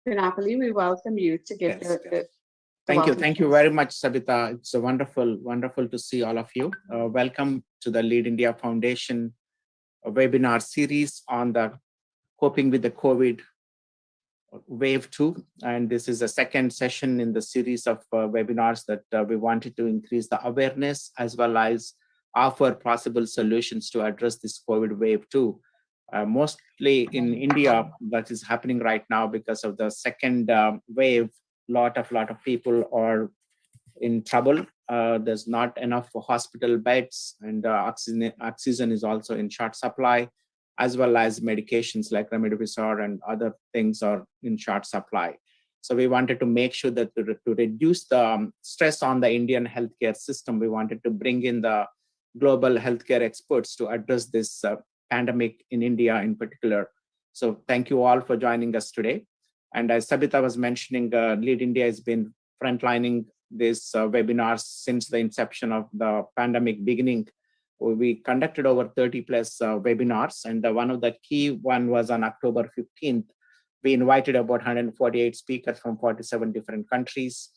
Napoli, we welcome you to give Yes. the Thank you. welcome. Thank you very much, Sabita. It's a wonderful to see all of you. Welcome to the Lead India Foundation webinar series on the coping with the COVID Wave 2. And this is the second session in the series of webinars that we wanted to increase the awareness as well as offer possible solutions to address this COVID Wave 2. Mostly in India, that is happening right now because of the second wave. Lot of people are in trouble. There's not enough hospital beds, and oxygen is also in short supply, as well as medications like remdesivir and other things are in short supply. So we wanted to make sure that to reduce the stress on the Indian healthcare system, we wanted to bring in the global healthcare experts to address this pandemic in India in particular. So thank you all for joining us today. And as Sabita was mentioning, Lead India has been frontlining this webinars since the inception of the pandemic beginning. We conducted over 30 plus webinars, and one of the key one was on October 15th. We invited about 148 speakers from 47 different countries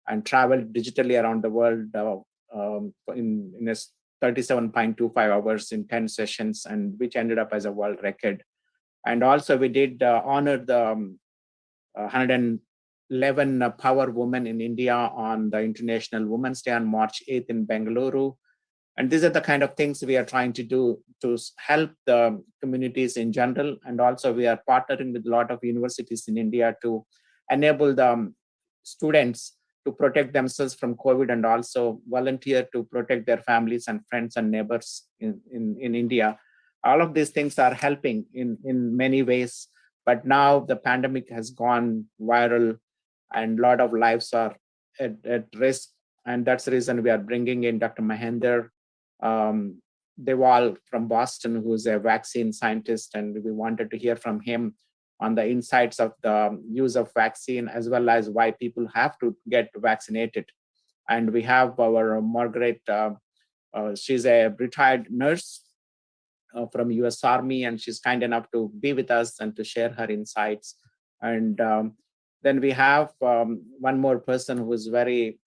and traveled digitally around the world in a 37.25 hours in 10 sessions, and which ended up as a world record. And also we did honor the 111 power women in India on the International Women's Day on March 8th in Bengaluru. And these are the kind of things we are trying to do to help the communities in general. And also we are partnering with a lot of universities in India to enable the students to protect themselves from COVID and also volunteer to protect their families and friends and neighbors in India. All of these things are helping in many ways, but now the pandemic has gone viral and a lot of lives are at risk. And that's the reason we are bringing in Dr. Mahendra Dewal from Boston, who's a vaccine scientist, and we wanted to hear from him on the insights of the use of vaccine as well as why people have to get vaccinated. And we have our Margaret, she's a retired nurse from US Army, and she's kind enough to be with us and to share her insights. And then we have one more person who is very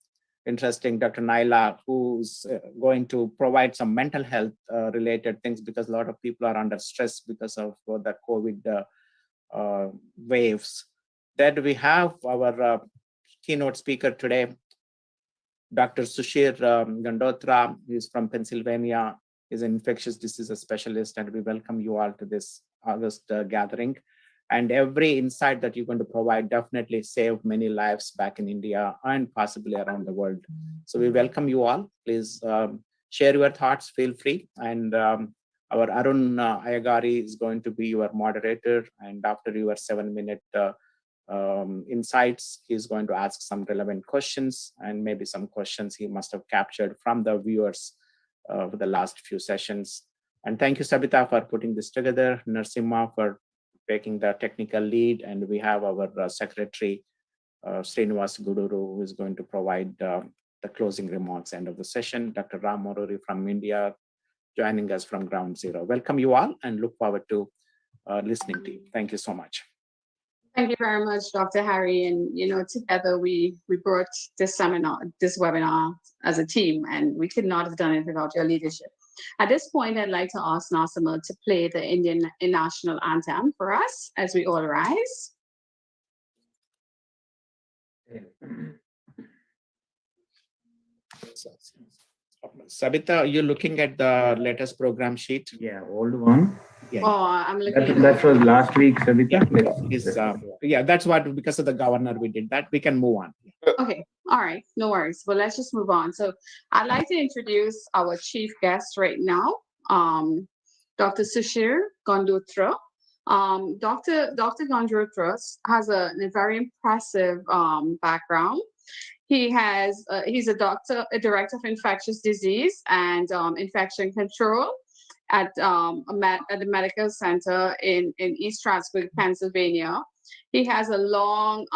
interesting, Dr. Naila, who's going to provide some mental health related things because a lot of people are under stress because of the COVID waves. Then we have our keynote speaker today, Dr. Sushir Gandotra, who is from Pennsylvania, is an infectious diseases specialist, and we welcome you all to this August gathering. And every insight that you're going to provide definitely save many lives back in India and possibly around the world. So we welcome you all. Please share your thoughts, feel free. And our Arun Ayagari is going to be your moderator. And after your 7-minute insights, he's going to ask some relevant questions and maybe some questions he must have captured from the viewers for the last few sessions. And thank you, Sabita, for putting this together, Narasimha for taking the technical lead, and we have our secretary, Srinivas Guduru, who is going to provide the closing remarks end of the session. Dr. Ram Moruri from India, joining us from Ground Zero. Welcome you all and look forward to listening to you. Thank you so much. Thank you very much, Dr. Harry. And together we brought this webinar as a team, and we could not have done it without your leadership. At this point, I'd like to ask Nasima to play the Indian national anthem for us as we all rise. Sabita, are you looking at the latest program sheet? Yeah, old one. Yeah, oh, I'm looking. That was last week, Sabita. Yeah, that's what, because of the governor, we did that. We can move on. Okay, all right, no worries. Well, let's just move on. So I'd like to introduce our chief guest right now, Dr. Sushir Gandotra. Dr. Gandotra has a very impressive background. He's a director of infectious disease and infection control at the medical center in East Stroudsburg, Pennsylvania. He has a long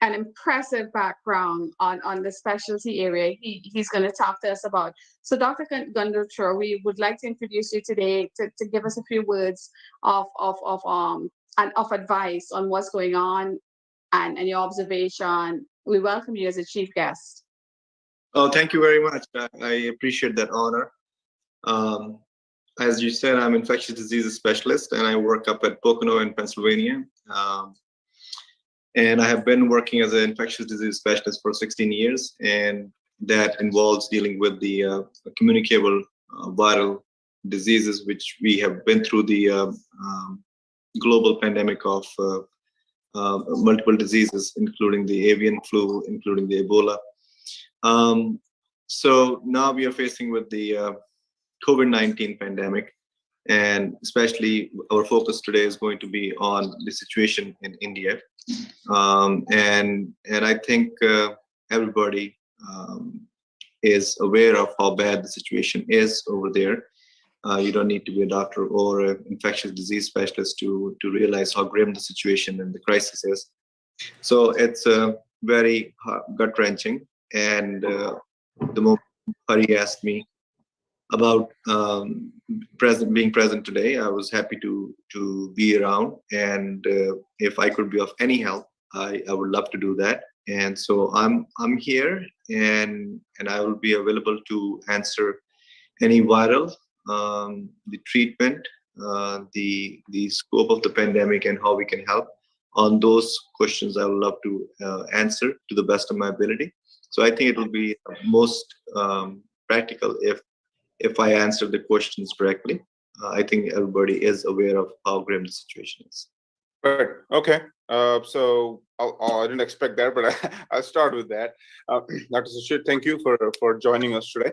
an impressive background on the specialty area he's going to talk to us about. So Dr. Gandotra, we would like to introduce you today to give us a few words of advice on what's going on and your observation. We welcome you as a chief guest. Oh, thank you very much. I appreciate that honor. As you said, I'm infectious diseases specialist, and I work up at Pocono in Pennsylvania. And I have been working as an infectious disease specialist for 16 years, and that involves dealing with the communicable viral diseases, which we have been through the global pandemic of multiple diseases, including the avian flu, including the Ebola. So now we are facing with the COVID-19 pandemic, and especially our focus today is going to be on the situation in India. And I think everybody is aware of how bad the situation is over there. You don't need to be a doctor or an infectious disease specialist to realize how grim the situation and the crisis is. So it's very gut-wrenching. And the moment Hari asked me about being present today, I was happy to be around. And if I could be of any help, I would love to do that. And so I'm here, and I will be available to answer any viral, the treatment, the scope of the pandemic, and how we can help. On those questions, I would love to answer to the best of my ability. So I think it will be most practical if I answer the questions correctly. I think everybody is aware of how grim the situation is. Right. Okay. So I didn't expect that, but I'll start with that. Dr. Sushir, thank you for joining us today.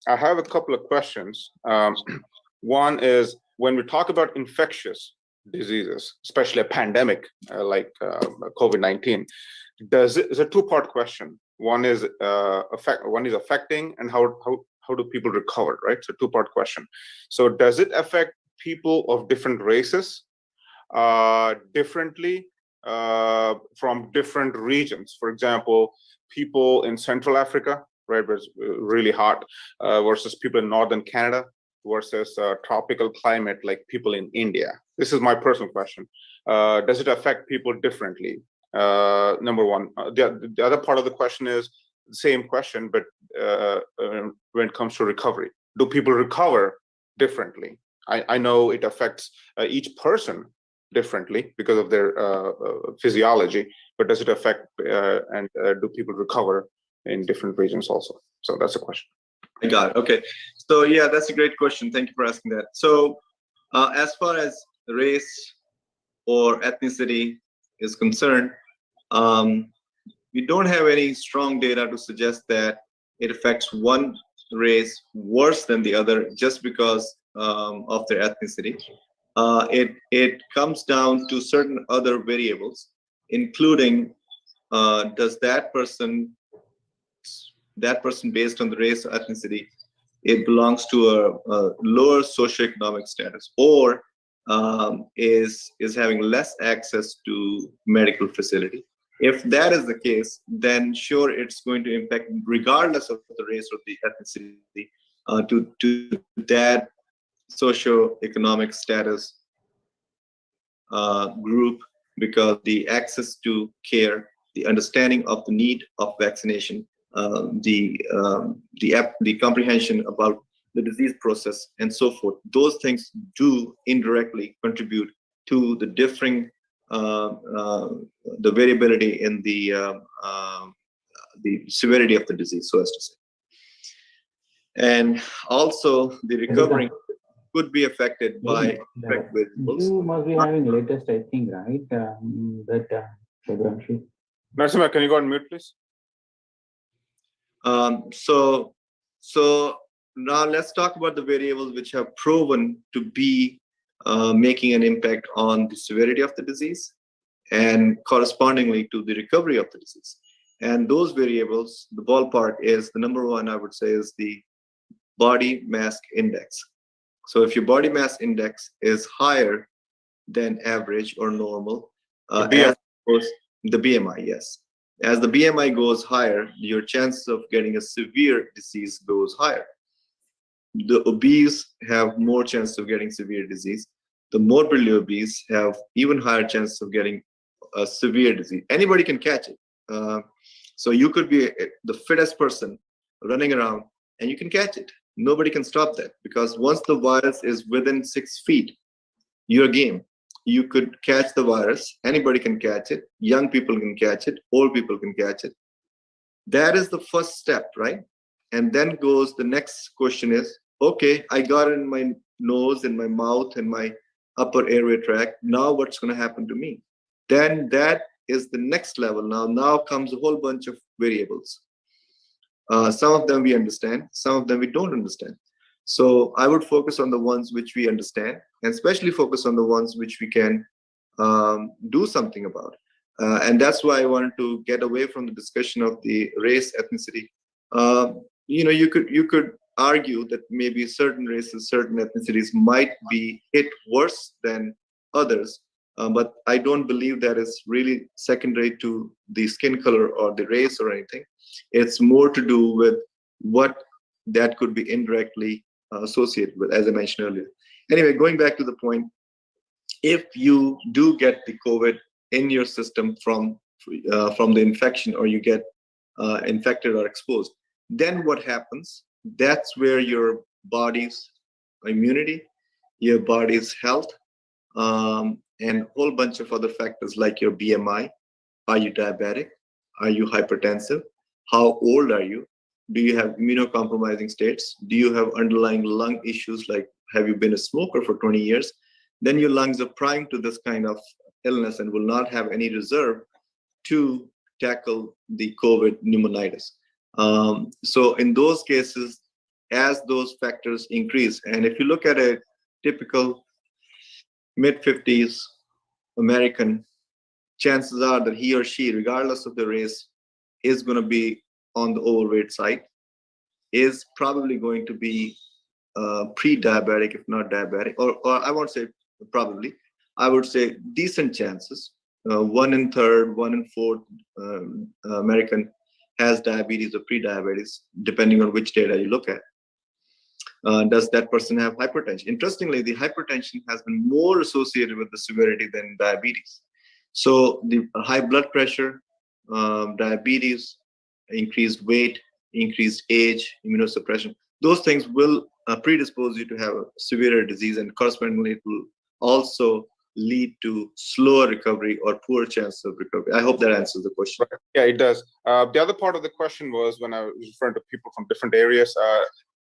I have a couple of questions. One is, when we talk about infectious diseases, especially a pandemic like COVID-19, it's a two-part question. One is affecting, and how do people recover, right? So two-part question. So does it affect people of different races differently from different regions? For example, people in Central Africa, right, where it's really hot, versus people in Northern Canada, versus tropical climate like people in India. This is my personal question. Does it affect people differently? Number one. The other part of the question is the same question, but when it comes to recovery, do people recover differently? I know it affects each person differently because of their physiology, but does it affect and do people recover in different regions also? So that's a question. I got it. Okay. So yeah, that's a great question. Thank you for asking that. So as far as race or ethnicity is concerned, we don't have any strong data to suggest that it affects one race worse than the other just because of their ethnicity. It comes down to certain other variables, including does that person based on the race or ethnicity, it belongs to a lower socioeconomic status, or is having less access to medical facility. If that is the case, then sure, it's going to impact regardless of the race or the ethnicity to that socioeconomic status group, because the access to care, the understanding of the need of vaccination, the comprehension about the disease process, and so forth, those things do indirectly contribute to the differing the variability in the severity of the disease, so as to say. And also the recovery could be affected by variables. You must be having latest, I think, right? Narasimha, can you go on mute, please? So now let's talk about the variables which have proven to be making an impact on the severity of the disease and correspondingly to the recovery of the disease. And those variables, the ballpark is, the number one, I would say, is the body mass index. So if your body mass index is higher than average or normal, the BMI, yes. As the BMI goes higher, your chances of getting a severe disease goes higher. The obese have more chance of getting severe disease. The morbidly obese have even higher chances of getting a severe disease. Anybody can catch it. So you could be the fittest person running around and you can catch it. Nobody can stop that, because once the virus is within 6 feet, you're game. You could catch the virus. Anybody can catch it. Young people can catch it. Old people can catch it. That is the first step, right? And then goes the next question is, okay, I got it in my nose, in my mouth, in my upper airway tract. Now what's going to happen to me? Then that is the next level. Now comes a whole bunch of variables. Some of them we understand, some of them we don't understand. So I would focus on the ones which we understand, and especially focus on the ones which we can do something about. And that's why I wanted to get away from the discussion of the race, ethnicity. You could argue that maybe certain races, certain ethnicities might be hit worse than others, but I don't believe that is really secondary to the skin color or the race or anything. It's more to do with what that could be indirectly associated with, as I mentioned earlier. Anyway, going back to the point, if you do get the COVID in your system from the infection, or you get infected or exposed, then what happens? That's where your body's immunity, your body's health, and a whole bunch of other factors like your BMI. Are you diabetic? Are you hypertensive? How old are you? Do you have immunocompromising states? Do you have underlying lung issues, like have you been a smoker for 20 years? Then your lungs are primed to this kind of illness and will not have any reserve to tackle the COVID pneumonitis. So in those cases, as those factors increase, and if you look at a typical mid-50s American, chances are that he or she, regardless of the race, is going to be on the overweight side, is probably going to be pre-diabetic, if not diabetic, or I won't say probably, I would say decent chances. 1 in 3rd, 1 in 4th American has diabetes or pre-diabetes, depending on which data you look at. Does that person have hypertension? Interestingly, the hypertension has been more associated with the severity than diabetes. So the high blood pressure, diabetes, increased weight, increased age, immunosuppression, those things will predispose you to have a severe disease, and correspondingly it will also lead to slower recovery or poor chance of recovery. I hope that answers the question. Right. Yeah, it does. The other part of the question was, when I was referring to people from different areas,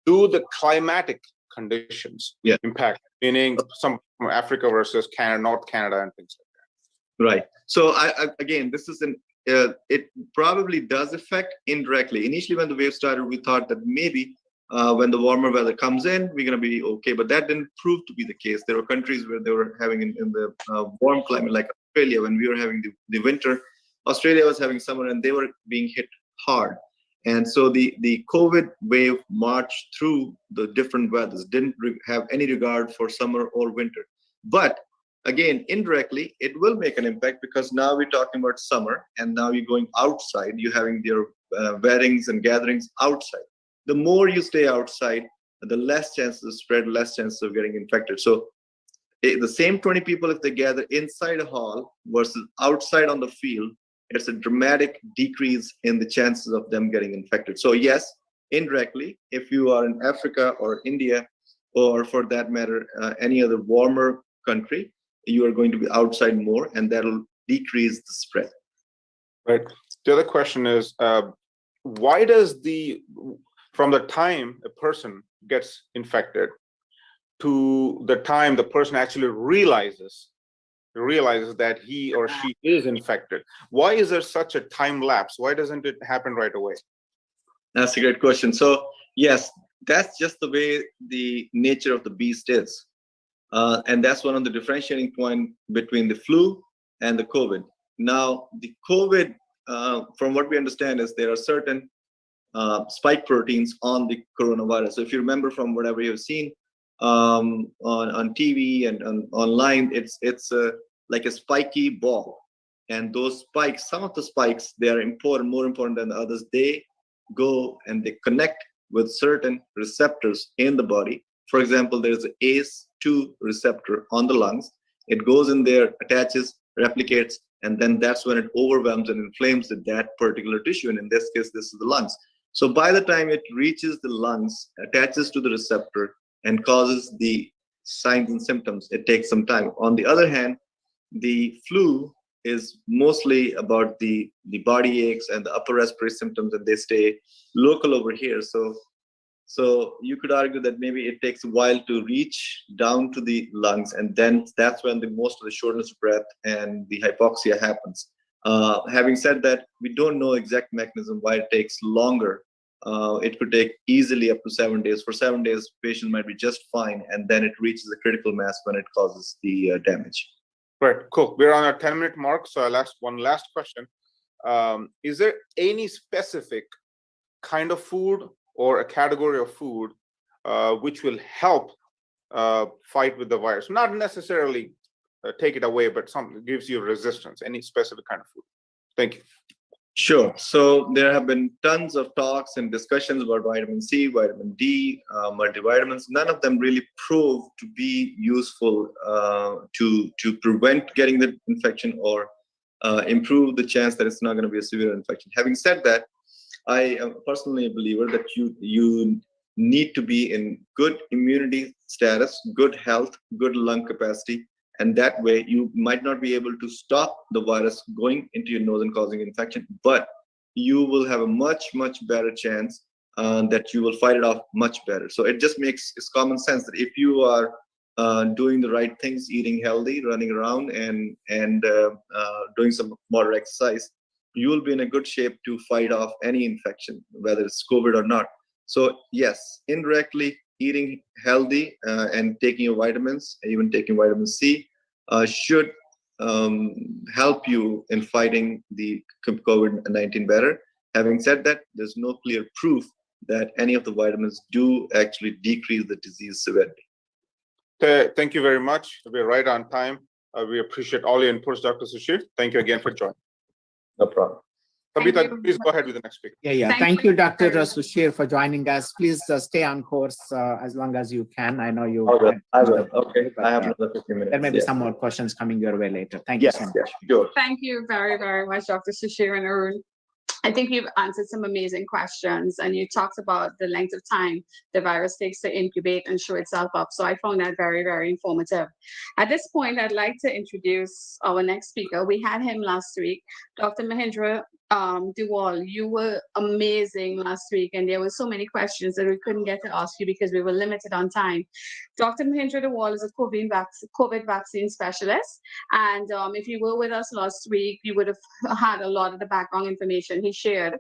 do the climatic conditions impact, meaning some from Africa versus Canada, North Canada, and things like that? Right. So again, this is it probably does affect indirectly. Initially, when the wave started, we thought that maybe when the warmer weather comes in, we're going to be okay. But that didn't prove to be the case. There were countries where they were having in the warm climate, like Australia, when we were having the winter. Australia was having summer, and they were being hit hard. And so the COVID wave marched through the different weathers, didn't have any regard for summer or winter. But again, indirectly, it will make an impact, because now we're talking about summer, and now you're going outside. You're having your weddings and gatherings outside. The more you stay outside, the less chances of spread, less chances of getting infected. So the same 20 people, if they gather inside a hall versus outside on the field, it's a dramatic decrease in the chances of them getting infected. So yes, indirectly, if you are in Africa or India, or for that matter, any other warmer country, you are going to be outside more, and that'll decrease the spread. Right. The other question is, why does from the time a person gets infected to the time the person actually realizes that he or she is infected, why is there such a time lapse? Why doesn't it happen right away? That's a great question. So yes, that's just the way the nature of the beast is. And that's one of the differentiating points between the flu and the COVID. Now, the COVID, from what we understand, is there are certain spike proteins on the coronavirus. So if you remember from whatever you've seen on TV and online, it's like a spiky ball. And those spikes, some of the spikes, they are important, more important than the others. They go and they connect with certain receptors in the body. For example, there's an ACE2 receptor on the lungs. It goes in there, attaches, replicates, and then that's when it overwhelms and inflames that particular tissue, and in this case, this is the lungs. So by the time it reaches the lungs, attaches to the receptor, and causes the signs and symptoms, it takes some time. On the other hand, the flu is mostly about the body aches and the upper respiratory symptoms, and they stay local over here. So you could argue that maybe it takes a while to reach down to the lungs, and then that's when the most of the shortness of breath and the hypoxia happens. Having said that, we don't know exact mechanism why it takes longer. It could take easily up to 7 days. For 7 days, patient might be just fine, and then it reaches a critical mass when it causes the damage. Right, cool. We're on our 10-minute mark, so I'll ask one last question. Is there any specific kind of food or a category of food which will help fight with the virus? Not necessarily take it away, but something gives you resistance. Any specific kind of food? Thank you. Sure. So there have been tons of talks and discussions about vitamin C, vitamin D, multivitamins. None of them really prove to be useful to prevent getting the infection or improve the chance that it's not going to be a severe infection. Having said that, I am personally a believer that you need to be in good immunity status, good health, good lung capacity, and that way you might not be able to stop the virus going into your nose and causing infection, but you will have a much better chance that you will fight it off much better. So it just makes it's common sense that if you are doing the right things, eating healthy, running around, and doing some moderate exercise, you will be in a good shape to fight off any infection, whether it's COVID or not. So yes, indirectly, eating healthy and taking your vitamins, even taking vitamin C, should help you in fighting the COVID-19 better. Having said that, there's no clear proof that any of the vitamins do actually decrease the disease severity. Thank you very much. We're right on time. We appreciate all your inputs, Dr. Sushir. Thank you again for joining. No problem. Sabita, please go ahead with the next speaker. Yeah. Thank you, Dr. Sushir, for joining us. Please stay on course as long as you can. I know you. I will. Okay. I have another 15 minutes. There may be some more questions coming your way later. Thank you so much. Yes, sure. Thank you very much, Dr. Sushir and Arun. I think you've answered some amazing questions, and you talked about the length of time the virus takes to incubate and show itself up. So I found that very informative. At this point, I'd like to introduce our next speaker. We had him last week, Dr. Mahindra Dewal. You were amazing last week, and there were so many questions that we couldn't get to ask you because we were limited on time. Dr. Mahindra Dewal is a COVID vaccine specialist, and if you were with us last week, you would have had a lot of the background information he shared.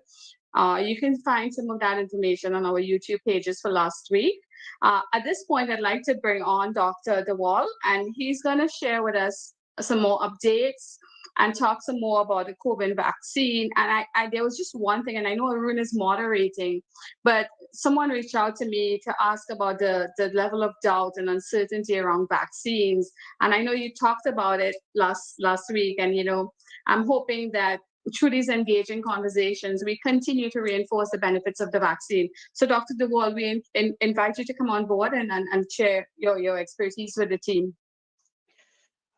You can find some of that information on our YouTube pages for last week. At this point, I'd like to bring on Dr. Dewal, and he's going to share with us some more updates and talk some more about the COVID vaccine. And there was just one thing, and I know Arun is moderating, but someone reached out to me to ask about the level of doubt and uncertainty around vaccines. And I know you talked about it last week, and I'm hoping that through these engaging conversations, we continue to reinforce the benefits of the vaccine. So Dr. Dewal, we invite you to come on board and share your expertise with the team.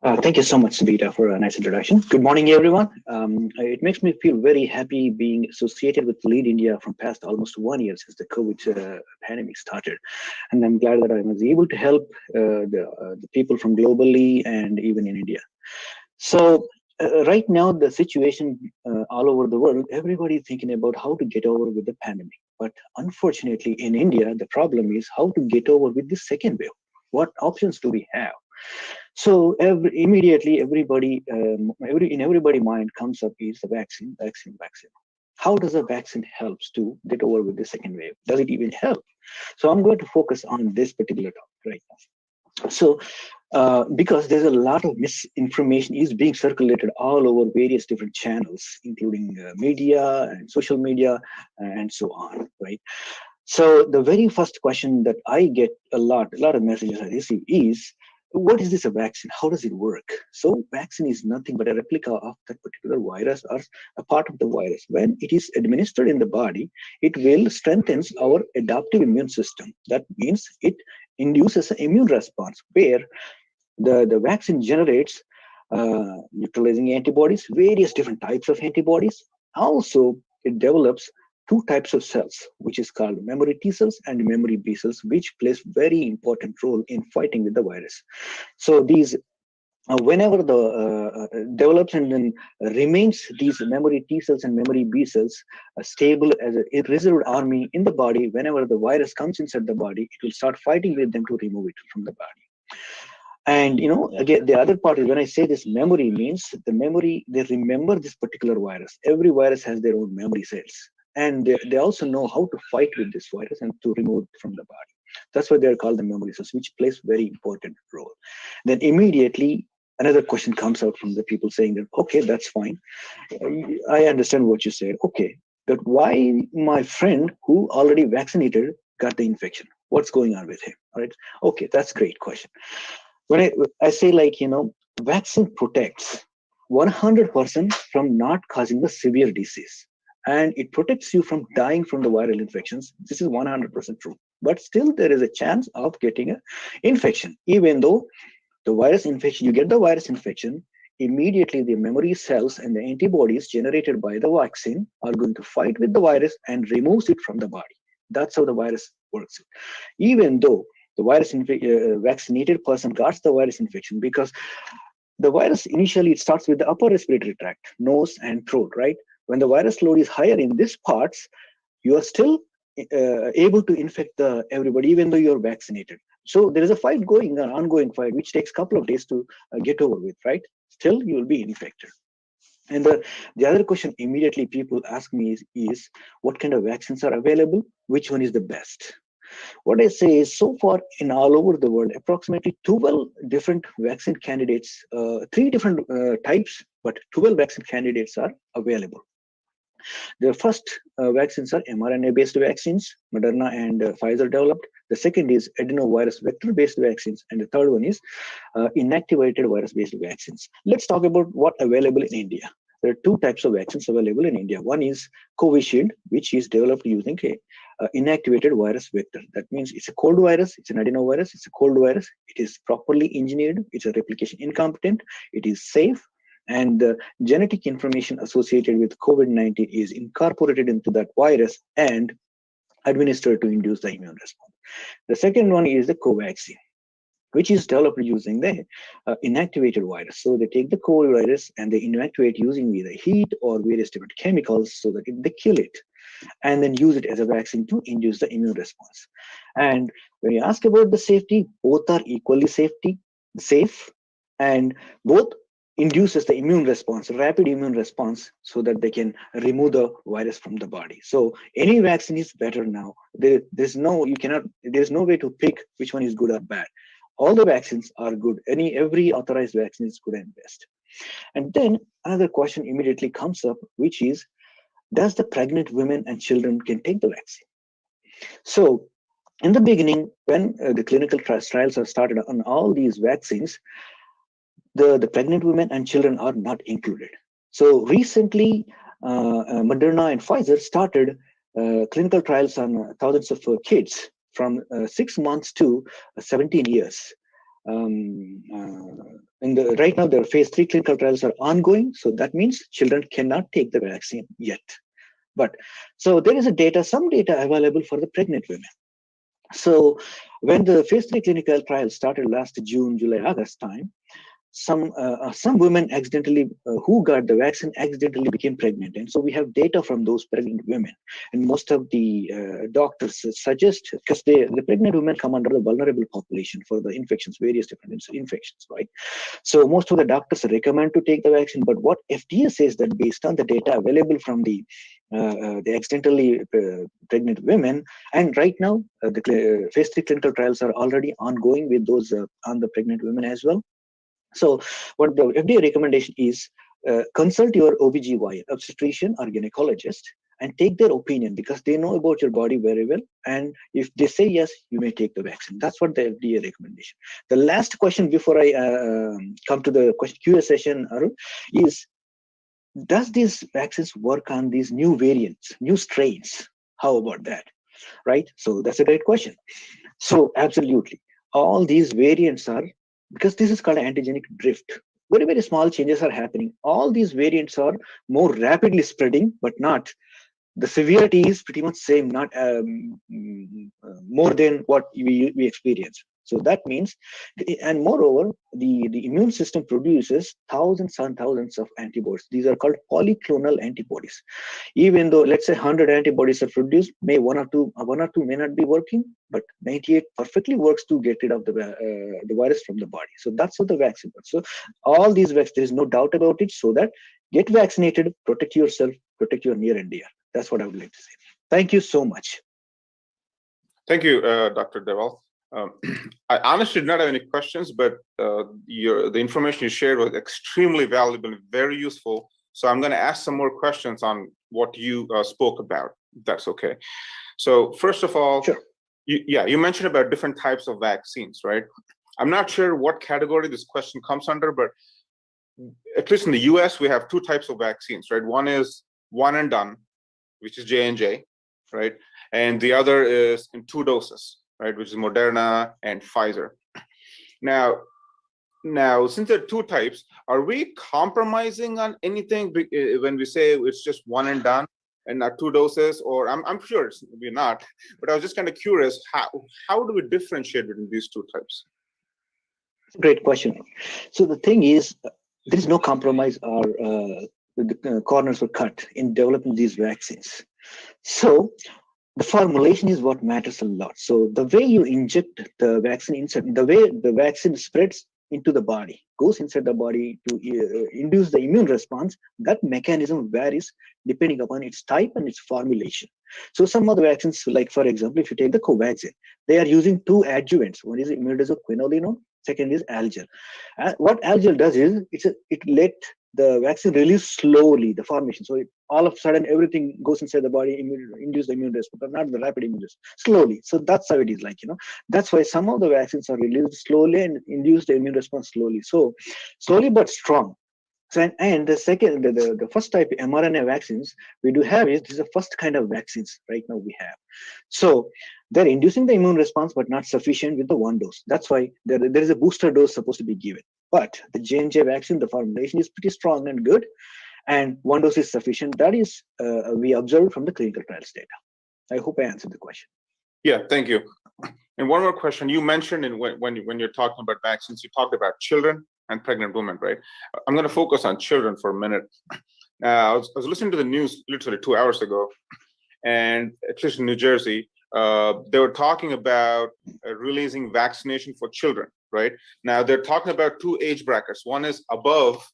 Thank you so much, Sabita, for a nice introduction. Good morning, everyone. It makes me feel very happy being associated with Lead India from past almost 1 year since the COVID pandemic started. And I'm glad that I was able to help the people from globally and even in India. So right now, the situation all over the world, everybody is thinking about how to get over with the pandemic. But unfortunately, in India, the problem is how to get over with the second wave. What options do we have? So immediately, everybody, in everybody's mind comes up is the vaccine. How does a vaccine helps to get over with the second wave? Does it even help? So I'm going to focus on this particular topic right now. So because there's a lot of misinformation is being circulated all over various different channels, including media and social media and so on, right? So the very first question that I get a lot of messages I receive is, what is this a vaccine? How does it work? So vaccine is nothing but a replica of that particular virus or a part of the virus. When it is administered in the body, it will strengthen our adaptive immune system. That means it induces an immune response where the vaccine generates neutralizing antibodies, various different types of antibodies. Also, it develops two types of cells, which is called memory T cells and memory B cells, which plays very important role in fighting with the virus. So these whenever the develops and then remains these memory T cells and memory B cells stable as a reserved army in the body, whenever the virus comes inside the body, it will start fighting with them to remove it from the body. And again, the other part is when I say this memory means the memory, they remember this particular virus. Every virus has their own memory cells. And they also know how to fight with this virus and to remove it from the body. That's why they're called the memory cells, which plays very important role. Then immediately another question comes out from the people saying that, okay, that's fine. I understand what you said. Okay, but why my friend who already vaccinated got the infection? What's going on with him? All right. Okay, that's a great question. When I say vaccine protects 100% from not causing the severe disease, and it protects you from dying from the viral infections. This is 100% true. But still, there is a chance of getting an infection, even though the virus infection, you get the virus infection, immediately the memory cells and the antibodies generated by the vaccine are going to fight with the virus and removes it from the body. That's how the virus works. Even though the virus vaccinated person got the virus infection, because the virus initially it starts with the upper respiratory tract, nose and throat, right? When the virus load is higher in these parts, you are still able to infect everybody, even though you're vaccinated. So there is a fight going on, ongoing fight, which takes a couple of days to get over with, right? Still, you will be infected. And the other question immediately people ask me is what kind of vaccines are available? Which one is the best? What I say is, so far in all over the world, approximately 12 different vaccine candidates, 3 different types, but 12 vaccine candidates are available. The first vaccines are mRNA-based vaccines, Moderna and Pfizer developed. The second is adenovirus vector-based vaccines, and the third one is inactivated virus-based vaccines. Let's talk about what available in India. There are 2 types of vaccines available in India. One is Covishield, which is developed using a inactivated virus vector. That means it's a cold virus, it's an adenovirus, it's a cold virus. It is properly engineered, it's a replication incompetent, it is safe, and the genetic information associated with COVID-19 is incorporated into that virus and administered to induce the immune response. The second one is the Covaxin, which is developed using the inactivated virus. So they take the COVID virus and they inactivate using either heat or various different chemicals so that they kill it and then use it as a vaccine to induce the immune response. And when you ask about the safety, both are equally safe, and both induces the immune response, rapid immune response, so that they can remove the virus from the body. So any vaccine is better now. There's no way to pick which one is good or bad. All the vaccines are good. Every authorized vaccine is good and best. And then another question immediately comes up, which is, does the pregnant women and children can take the vaccine? So in the beginning, when the clinical trials are started on all these vaccines, the pregnant women and children are not included. So recently, Moderna and Pfizer started clinical trials on thousands of kids from 6 months to 17 years. Right now, their phase 3 clinical trials are ongoing. So that means children cannot take the vaccine yet. But so there is some data available for the pregnant women. So when the phase 3 clinical trials started last June, July, August time, some women accidentally who got the vaccine accidentally became pregnant, and so we have data from those pregnant women. And most of the doctors suggest, because the pregnant women come under the vulnerable population for the infections, various different infections, right? So most of the doctors recommend to take the vaccine, but what FDA says that based on the data available from the accidentally pregnant women, and right now the phase 3 clinical trials are already ongoing with those on the pregnant women as well. So what the FDA recommendation is, consult your OBGYN, obstetrician or gynecologist, and take their opinion, because they know about your body very well. And if they say yes, you may take the vaccine. That's what the FDA recommendation. The last question before I come to the Q&A session, Arun, is, does these vaccines work on these new variants, new strains? How about that? Right? So that's a great question. So absolutely. All these variants are, because this is called antigenic drift. very, very small changes are happening. All these variants are more rapidly spreading, but not. The severity is pretty much same, not more than what we experience. So that means, and moreover, the immune system produces thousands and thousands of antibodies. These are called polyclonal antibodies. Even though, let's say, 100 antibodies are produced, one or two may not be working, but 98 perfectly works to get rid of the virus from the body. So that's what the vaccine works. So all these vaccines, there is no doubt about it. So that get vaccinated, protect yourself, protect your near and dear. That's what I would like to say. Thank you so much. Thank you, Dr. Deval. I honestly did not have any questions, but the information you shared was extremely valuable and very useful. So I'm going to ask some more questions on what you spoke about, if that's okay. So first of all, sure. You mentioned about different types of vaccines, right? I'm not sure what category this question comes under, but at least in the US, we have two types of vaccines, right? One is one and done, which is J&J, right? And the other is in 2 doses, right? Which is Moderna and Pfizer. Now, since there are 2 types, are we compromising on anything when we say it's just one and done and not 2 doses? Or I'm sure we're not, but I was just kind of curious, how do we differentiate between these 2 types? Great question. So the thing is, there is no compromise or the corners were cut in developing these vaccines. So the formulation is what matters a lot. So the way you inject the vaccine inside, the way the vaccine spreads into the body, goes inside the body to induce the immune response, that mechanism varies depending upon its type and its formulation. So some of the vaccines, like for example, if you take the Covaxin, they are using 2 adjuvants. One is imidazole, second is Algel. What Algel does is it let the vaccine release slowly the formation. So all of a sudden everything goes inside the body, induce the immune response, but not the rapid immune response, slowly. So that's how it is like, that's why some of the vaccines are released slowly and induce the immune response slowly. So slowly but strong. So, and the second, the first type mRNA vaccines we do have is, this is the first kind of vaccines right now we have. So they're inducing the immune response, but not sufficient with the 1 dose. That's why there is a booster dose supposed to be given. But the J&J vaccine, the formulation is pretty strong and good, and 1 dose is sufficient. That is, we observed from the clinical trials data. I hope I answered the question. Yeah, thank you. And one more question. You mentioned when you're talking about vaccines, you talked about children and pregnant women, right? I'm going to focus on children for a minute. I was listening to the news literally 2 hours ago, and at least in New Jersey, they were talking about releasing vaccination for children, right? Now they're talking about 2 age brackets. One is above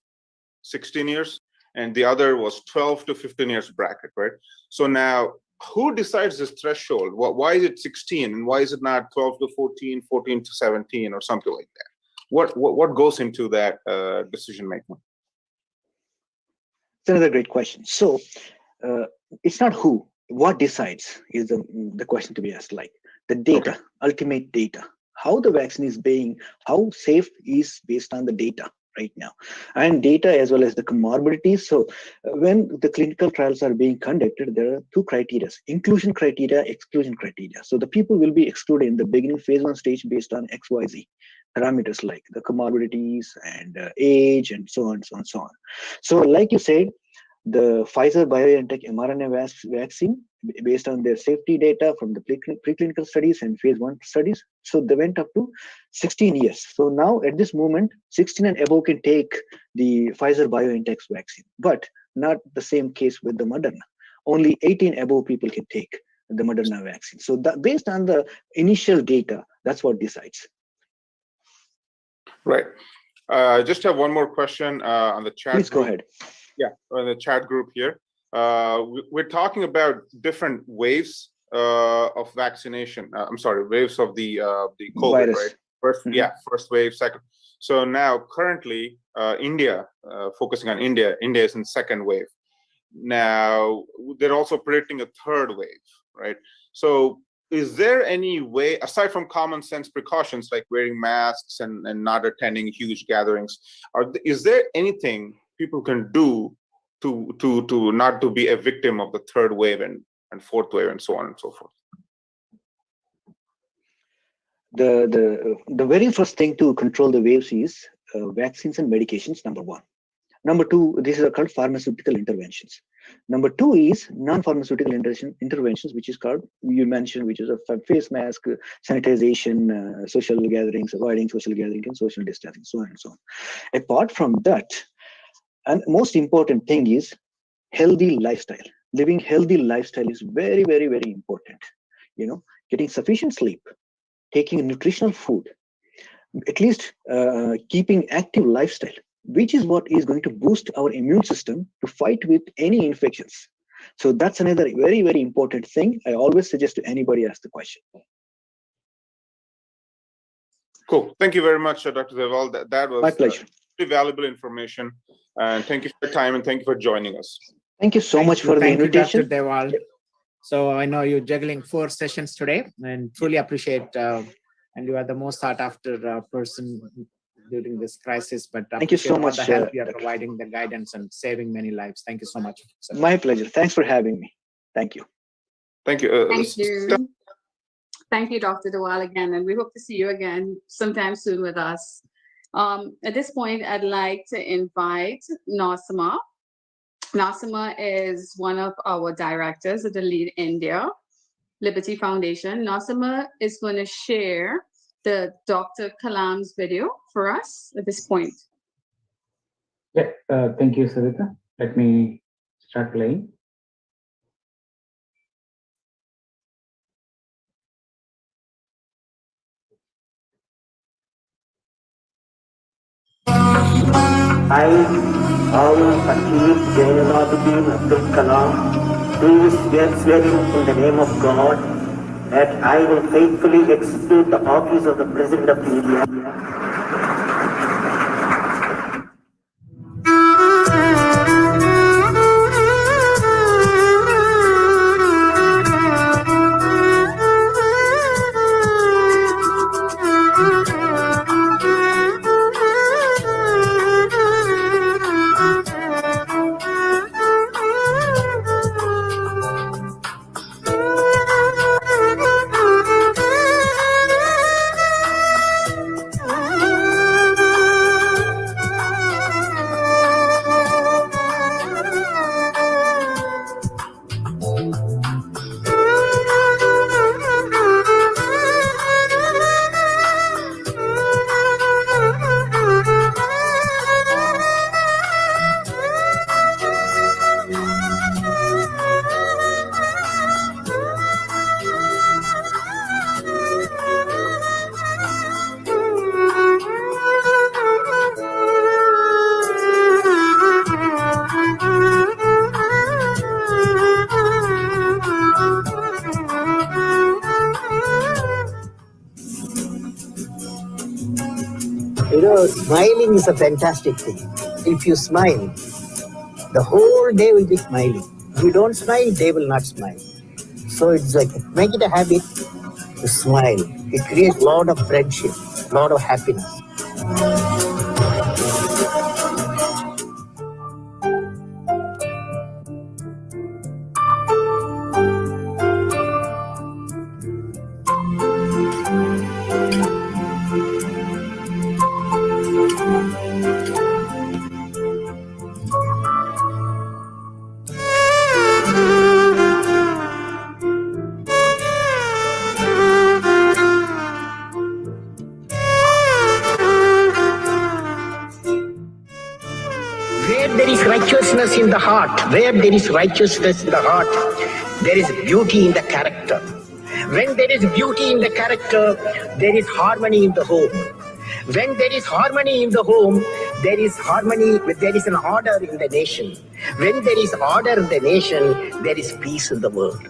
16 years, and the other was 12 to 15 years bracket, right? So now, who decides this threshold? Why is it 16, and why is it not 12 to 14, 14 to 17, or something like that? What goes into that decision making? It's another great question. So it's not who, what decides is the question to be asked. Like the data, okay. Ultimate data, how the vaccine is being, how safe is based on the data right now, and data as well as the comorbidities. So when the clinical trials are being conducted, there are 2 criteria: inclusion criteria, exclusion criteria. So the people will be excluded in the beginning phase 1 stage based on XYZ parameters like the comorbidities and age and so on and so on and so on. So like you said, the Pfizer-BioNTech mRNA vaccine, based on their safety data from the preclinical studies and phase 1 studies, so they went up to 16 years. So now at this moment, 16 and above can take the Pfizer-BioNTech vaccine, but not the same case with the Moderna. Only 18 above people can take the Moderna vaccine. So that, based on the initial data, that's what decides. Right. I just have one more question on the chat. Please go ahead. Yeah, on the chat group here. We're talking about different waves of vaccination. I'm sorry, waves of the COVID, virus. Right? First, first wave, second. So now, currently, India, focusing on India is in second wave. Now, they're also predicting a third wave, right? So, is there any way, aside from common sense precautions like wearing masks and not attending huge gatherings, is there anything people can do to not to be a victim of the third wave and fourth wave and so on and so forth? The very first thing to control the waves is vaccines and medications, number one. Number two, these are called pharmaceutical interventions. Number two is non-pharmaceutical interventions, which is called, you mentioned, which is a face mask, sanitization, social gatherings, avoiding social gatherings, and social distancing, so on and so on. Apart from that, and most important thing is healthy lifestyle. Living healthy lifestyle is very, very, very important. Getting sufficient sleep, taking nutritional food, at least keeping active lifestyle, which is what is going to boost our immune system to fight with any infections. So that's another very, very important thing. I always suggest to anybody ask the question. Cool. Thank you very much, Dr. Deval. That was my pleasure. Really valuable information. And thank you for your time and thank you for joining us. Thank you so much for the invitation. Thank you, Dr. Deval. So I know you're juggling 4 sessions today and truly appreciate, and you are the most sought after person during this crisis, but thank you so much. The help you are providing, the guidance and saving many lives. Thank you so much. Sir. My pleasure. Thanks for having me. Thank you. Thank you. Thank you. Thank you, Dr. Dewal, again, and we hope to see you again sometime soon with us. At this point, I'd like to invite Nasima. Nasima is one of our directors at the Lead India Liberty Foundation. Nasima is going to share the Dr. Kalam's video for us at this point. Yeah, thank you, Savita. Let me start playing. I, Aul Fakir Jainuddin Abdul Kalam, do swearing in the name of God that I will faithfully execute the office of the President of India. Smiling is a fantastic thing. If you smile, the whole day will be smiling. If you don't smile, they will not smile. So it's like, make it a habit to smile. It creates a lot of friendship, a lot of happiness. Righteousness in the heart. Where there is righteousness in the heart, there is beauty in the character. When there is beauty in the character, there is harmony in the home. When there is harmony in the home, there is harmony, there is an order in the nation. When there is order in the nation, there is peace in the world.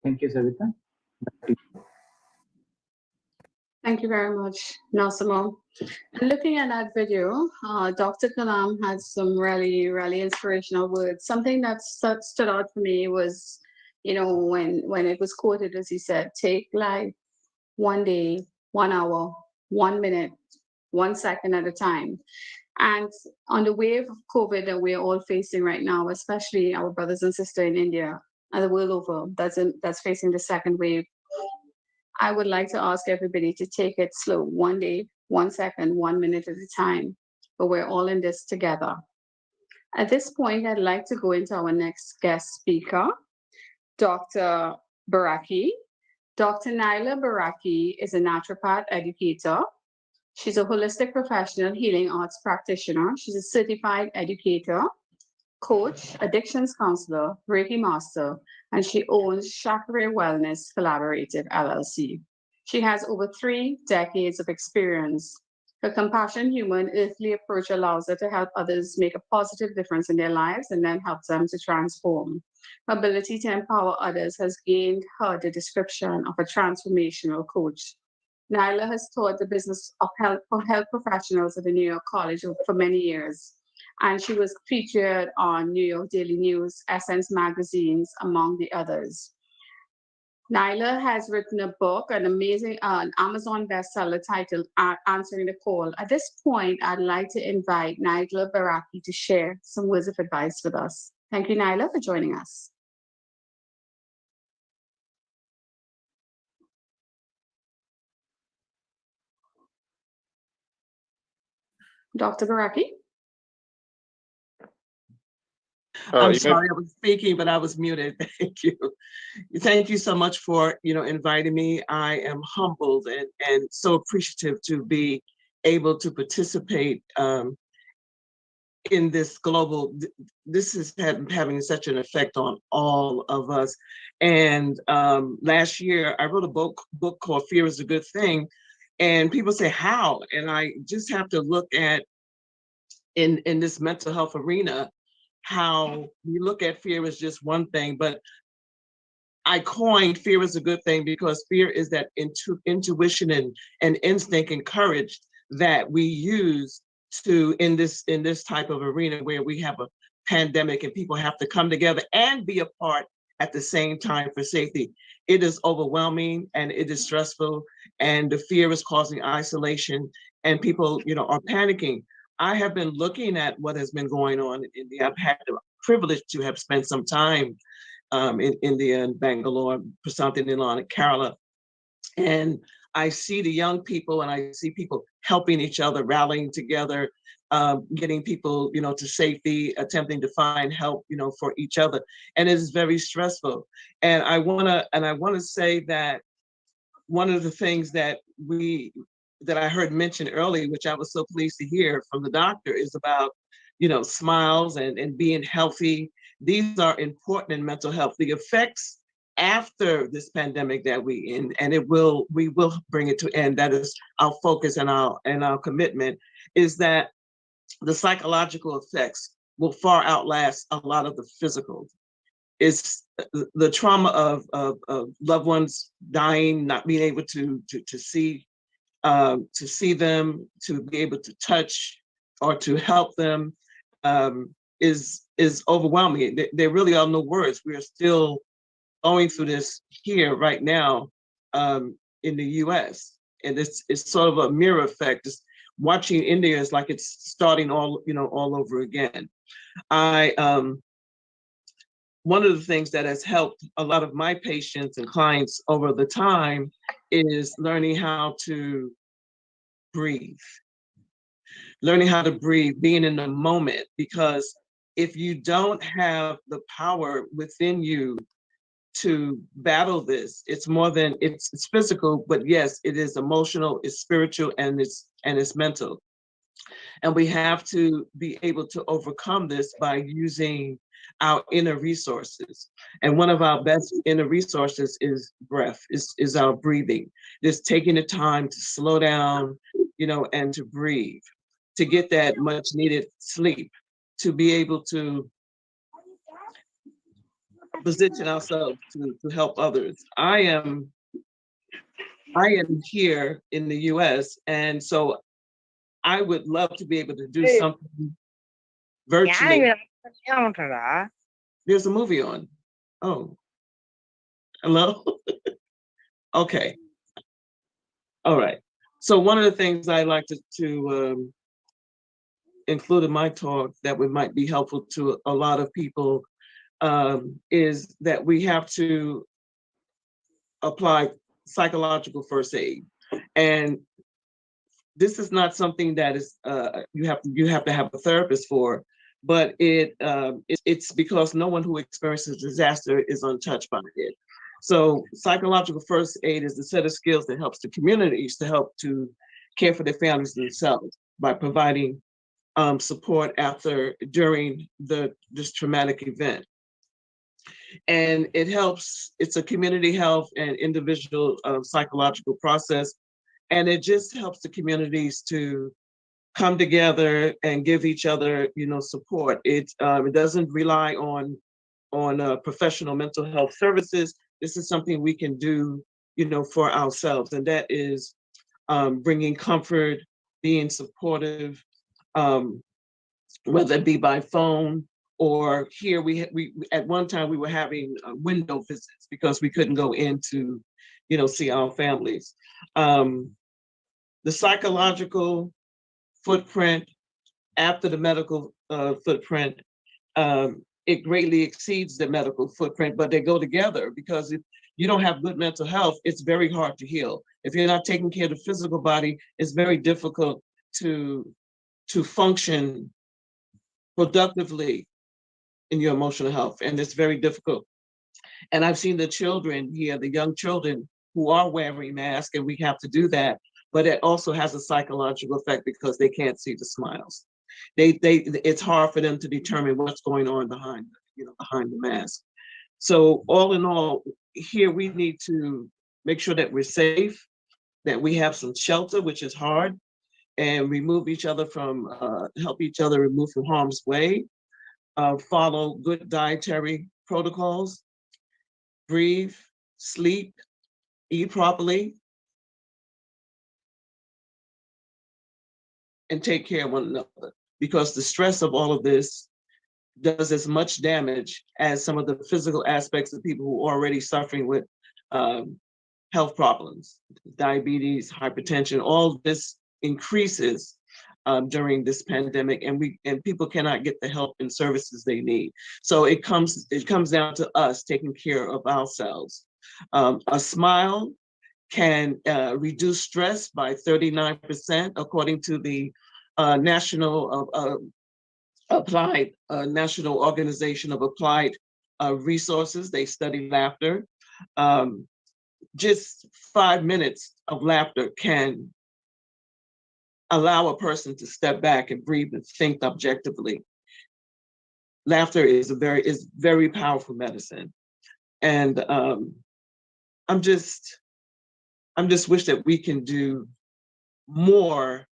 Thank you, Savita. Thank you very much, Nasimo. And looking at that video, Dr. Kalam had some really, really inspirational words. Something that stood out for me was, when it was quoted, as he said, take life one day, 1 hour, 1 minute, 1 second at a time. And on the wave of COVID that we're all facing right now, especially our brothers and sisters in India and the world over, that's facing the second wave, I would like to ask everybody to take it slow, 1 day, 1 second, 1 minute at a time, but we're all in this together. At this point, I'd like to go into our next guest speaker, Dr. Baraki. Dr. Naila Baraki is a naturopath educator. She's a holistic professional healing arts practitioner. She's a certified educator, coach, addictions counselor, Reiki master, and she owns Chakra Wellness Collaborative LLC. She has over 3 decades of experience. Her compassion, human, earthly approach allows her to help others make a positive difference in their lives and then help them to transform. Her ability to empower others has gained her the description of a transformational coach. Naila has taught the business of health for health professionals at the New York College for many years. And she was featured on New York Daily News, Essence magazines, among the others. Naila has written a book, an Amazon bestseller titled Answering the Call. At this point, I'd like to invite Naila Baraki to share some words of advice with us. Thank you, Naila, for joining us. Dr. Baraki? I'm sorry, I was speaking, but I was muted. Thank you. Thank you so much for inviting me. I am humbled and so appreciative to be able to participate in this global. This is having such an effect on all of us. And last year, I wrote a book called Fear is a Good Thing. And people say, how? And I just have to look at, in this mental health arena, how you look at fear as just one thing, but I coined fear is a good thing because fear is that intuition and instinct and courage that we use to in this type of arena where we have a pandemic and people have to come together and be apart at the same time for safety. It is overwhelming and it is stressful, and the fear is causing isolation, and people are panicking. I have been looking at what has been going on in India. I've had the privilege to have spent some time in India and Bangalore, Prasanthi Nilan and Kerala. And I see the young people and I see people helping each other, rallying together, getting people, to safety, attempting to find help, for each other. And it is very stressful. And I wanna say that one of the things that I heard mentioned earlier, which I was so pleased to hear from the doctor, is about, smiles and being healthy. These are important in mental health. The effects after this pandemic that we in, and we will bring it to end. That is our focus and our commitment, is that the psychological effects will far outlast a lot of the physical. It's the trauma of loved ones dying, not being able to see them, to be able to touch or to help them, is overwhelming. There really are no words. We are still going through this here right now, in the U.S. And it's sort of a mirror effect. Just watching India is like it's starting all over again. One of the things that has helped a lot of my patients and clients over the time is learning how to breathe. Learning how to breathe, being in the moment, because if you don't have the power within you to battle this, it's more than it's physical, but yes, it is emotional, it's spiritual, and it's mental. And we have to be able to overcome this by using our inner resources. And one of our best inner resources is breath, is our breathing. Just taking the time to slow down, and to breathe, to get that much needed sleep, to be able to position ourselves to help others. I am here in the US, and so I would love to be able to do something virtually. There's a movie on. Oh, hello? Okay. All right. So one of the things I like to include in my talk that might be helpful to a lot of people is that we have to apply psychological first aid. And this is not something that is you have to have a therapist for, but it's because no one who experiences disaster is untouched by it. So psychological first aid is the set of skills that helps the communities to help to care for their families themselves by providing support during this traumatic event. And it's a community health and individual psychological process. And it just helps the communities to come together and give each other, support. It doesn't rely on professional mental health services. This is something we can do, for ourselves. And that is bringing comfort, being supportive, whether it be by phone or here. We at one time we were having window visits because we couldn't go in to, see our families. The psychological footprint after the medical footprint, it greatly exceeds the medical footprint, but they go together, because if you don't have good mental health, it's very hard to heal. If you're not taking care of the physical body, it's very difficult to function productively in your emotional health, and it's very difficult. And I've seen the children here, the young children who are wearing masks, and we have to do that, but it also has a psychological effect because they can't see the smiles. It's hard for them to determine what's going on behind the mask. So all in all, here we need to make sure that we're safe, that we have some shelter, which is hard, and remove each other from, help each other remove from harm's way, follow good dietary protocols, breathe, sleep, eat properly, and take care of one another. Because the stress of all of this does as much damage as some of the physical aspects of people who are already suffering with health problems, diabetes, hypertension. All this increases during this pandemic, and people cannot get the help and services they need. So it comes down to us taking care of ourselves. A smile can reduce stress by 39%, according to the National Organization of Applied Resources. They study laughter. Just 5 minutes of laughter can allow a person to step back and breathe and think objectively. Laughter is very powerful medicine. And I'm just wish that we can do more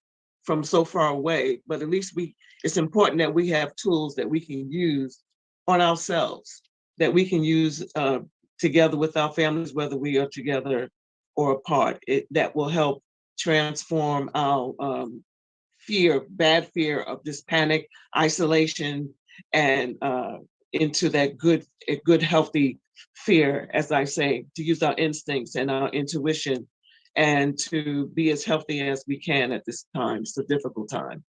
from so far away, but at least it's important that we have tools that we can use on ourselves, that we can use together with our families, whether we are together or apart. That will help transform our bad fear of this panic, isolation, and into that good, healthy fear, as I say, to use our instincts and our intuition and to be as healthy as we can at this time. It's a difficult time.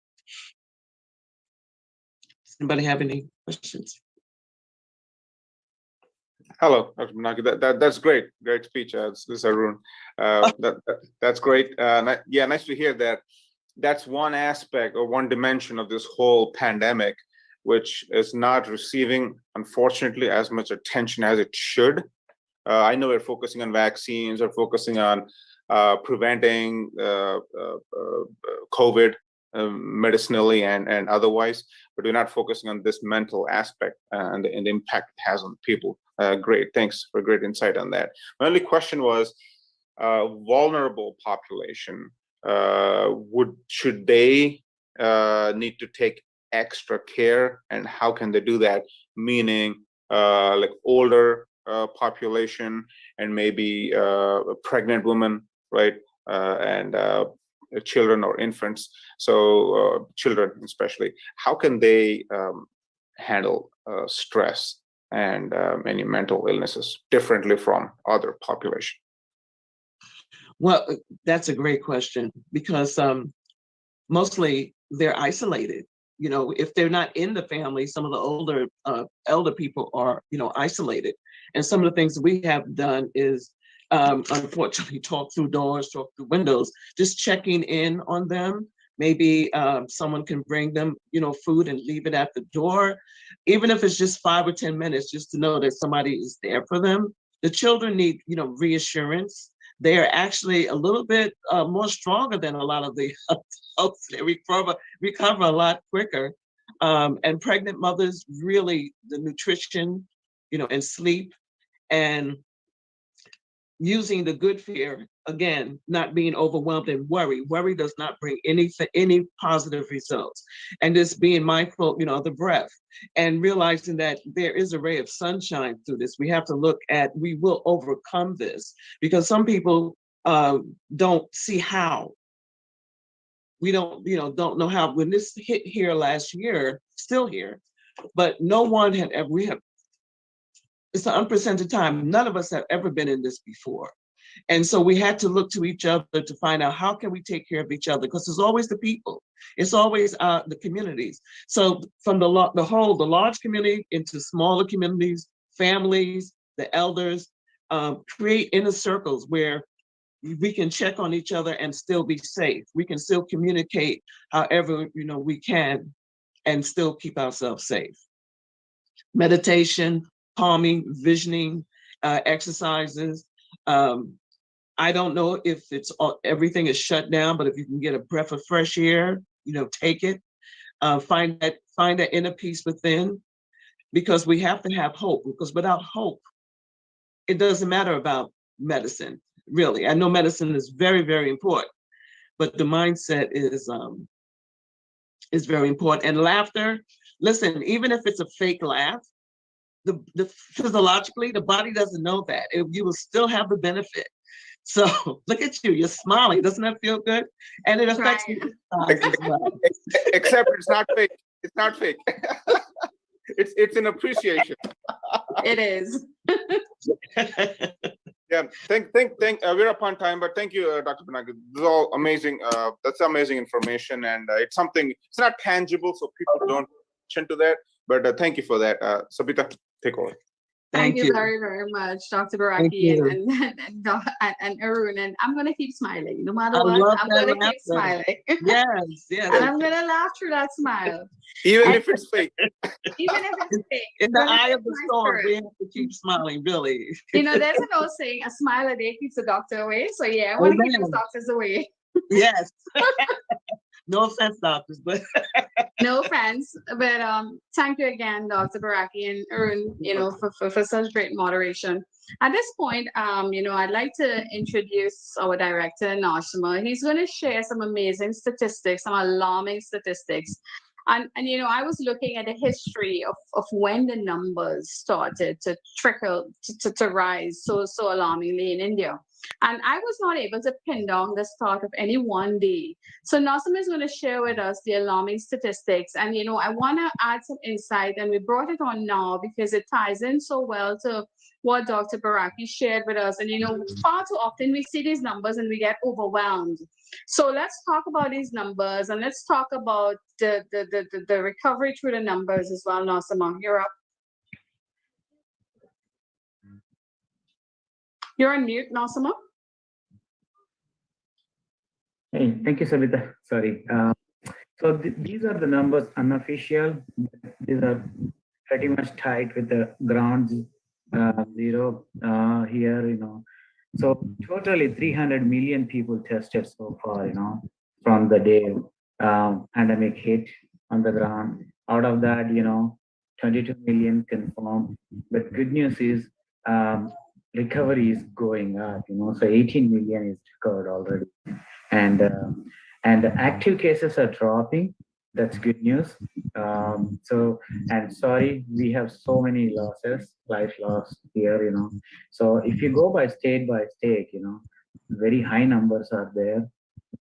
Does anybody have any questions? Hello, Dr. Manaki. That's great. Great speech. This is Arun. That's great. Yeah, nice to hear that. That's one aspect or one dimension of this whole pandemic, which is not receiving, unfortunately, as much attention as it should. I know we're focusing on vaccines or focusing on preventing COVID medicinally and otherwise, but we're not focusing on this mental aspect and the impact it has on people. Great, thanks for great insight on that. My only question was, vulnerable population, should they need to take extra care, and how can they do that? Meaning, like older population and maybe pregnant women, right? And children or infants. So children especially, how can they handle stress and any mental illnesses differently from other population? Well, that's a great question, because mostly they're isolated. You know, if they're not in the family, some of the elder people are, isolated. And some of the things that we have done is, unfortunately, talk through doors, talk through windows, just checking in on them. Maybe someone can bring them, food and leave it at the door, even if it's just 5 or 10 minutes, just to know that somebody is there for them. The children need, reassurance. They are actually a little bit more stronger than a lot of the adults. They recover a lot quicker. And pregnant mothers, really, the nutrition, and sleep, and using the good fear, again, not being overwhelmed and worry. Worry does not bring any positive results. And just being mindful, of the breath, and realizing that there is a ray of sunshine through this. We have to look at, we will overcome this, because some people don't see how. We don't know how. When this hit here last year, still here, but no one had ever, it's an unprecedented time. None of us have ever been in this before. And so we had to look to each other to find out, how can we take care of each other? Because it's always the people. It's always the communities. So from the large community into smaller communities, families, the elders, create inner circles where we can check on each other and still be safe. We can still communicate however, we can, and still keep ourselves safe. Meditation, calming, visioning, exercises. I don't know if everything is shut down, but if you can get a breath of fresh air, take it. Find that inner peace within, because we have to have hope. Because without hope, it doesn't matter about medicine. Really, I know medicine is very, very important, but the mindset is very important. And laughter. Listen, even if it's a fake laugh, the physiologically, the body doesn't know that. You will still have the benefit. So look at you, you're smiling. Doesn't that feel good? And it affects you as well. Except it's not fake. It's not fake. It's an appreciation. It is. Yeah, we're upon time, but thank you, Dr. Manaki. This is all amazing. That's amazing information, and it's something, it's not tangible, so people don't attention to that, but thank you for that. Sabita, take over. Thank you very, very much, Dr. Baraki and Arun. And I'm going to keep smiling. No matter what, I'm going to keep smiling. Yes. And I'm going to laugh through that smile. Even if it's fake. Even if it's fake. In the eye of the storm, we have to keep smiling, really. There's an old saying, a smile a day keeps the doctor away. So yeah, I want to keep those doctors away. Yes. No offense, doctors, but No offense, but thank you again, Dr. Baraki and Arun, for such great moderation. At this point, I'd like to introduce our director, Nashima. He's going to share some amazing statistics, some alarming statistics. And I was looking at the history of when the numbers started to trickle, to rise so alarmingly in India. And I was not able to pin down the start of any one day. So Nasim is going to share with us the alarming statistics. And, I want to add some insight, and we brought it on now because it ties in so well to what Dr. Baraki shared with us. And, far too often we see these numbers and we get overwhelmed. So let's talk about these numbers, and let's talk about the recovery through the numbers as well. Nasim, you're up. You're on mute, Nasim. Hey, thank you, Savita. Sorry. So these are the numbers unofficial. These are pretty much tied with the ground zero here, So totally 300 million people tested so far, from the day pandemic hit on the ground. Out of that, 22 million confirmed. But good news is recovery is going up, so 18 million is recovered already. And the active cases are dropping. That's good news. And sorry, we have so many losses, life loss here, So if you go by state, very high numbers are there.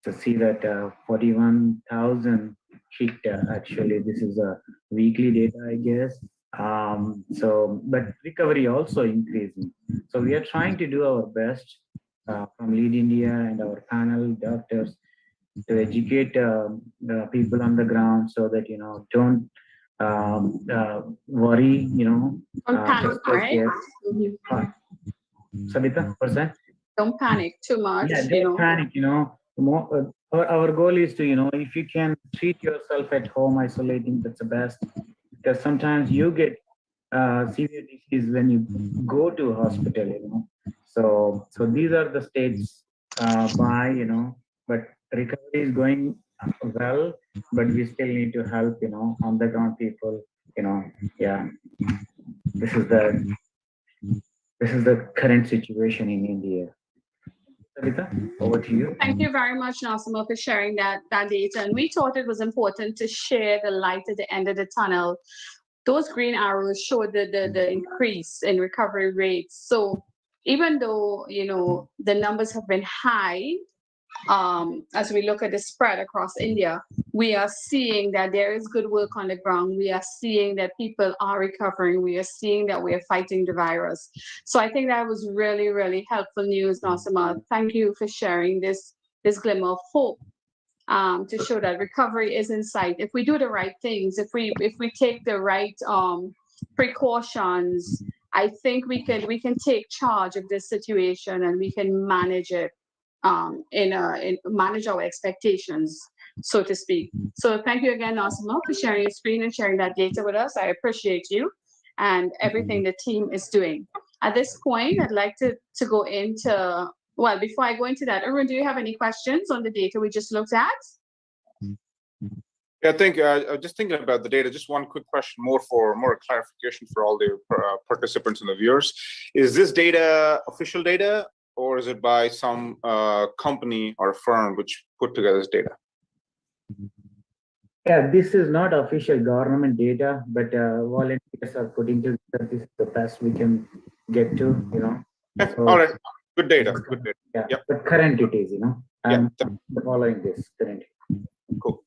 To see that 41,000 hit, actually, this is a weekly data, I guess. But recovery also increasing. So we are trying to do our best from Lead India and our panel doctors to educate the people on the ground so that, don't worry, Don't panic, right? Sabita, what's that? Don't panic too much. Yeah, don't panic, More, our goal is to, if you can treat yourself at home, isolating, that's the best. Because sometimes you get severe disease when you go to hospital, So these are the states but recovery is going well, but we still need to help, on the ground people, yeah. This is the current situation in India. Savita, over to you. Thank you very much, Nasim, for sharing that data. And we thought it was important to share the light at the end of the tunnel. Those green arrows show the increase in recovery rates. So even though, the numbers have been high, as we look at the spread across India, we are seeing that there is good work on the ground. We are seeing that people are recovering. We are seeing that we are fighting the virus. So I think that was really, really helpful news, Nasim. Thank you for sharing this glimmer of hope to show that recovery is in sight. If we do the right things, if we take the right precautions, I think we can take charge of this situation and we can manage it. Manage our expectations, so to speak. So thank you again, Nasim, for sharing your screen and sharing that data with us. I appreciate you and everything the team is doing. At this point, I'd like to go into, well, before I go into that, Arun, do you have any questions on the data we just looked at? Yeah, I think I was just thinking about the data. Just one quick question, more clarification for all the participants and the viewers. Is this data official data, or is it by some company or firm which put together this data? Yeah, this is not official government data, but volunteers are putting together. This is the best we can get to, Yeah, So, all right, good data, good data. Yeah, Yep. but current it is, I'm following this current. Cool.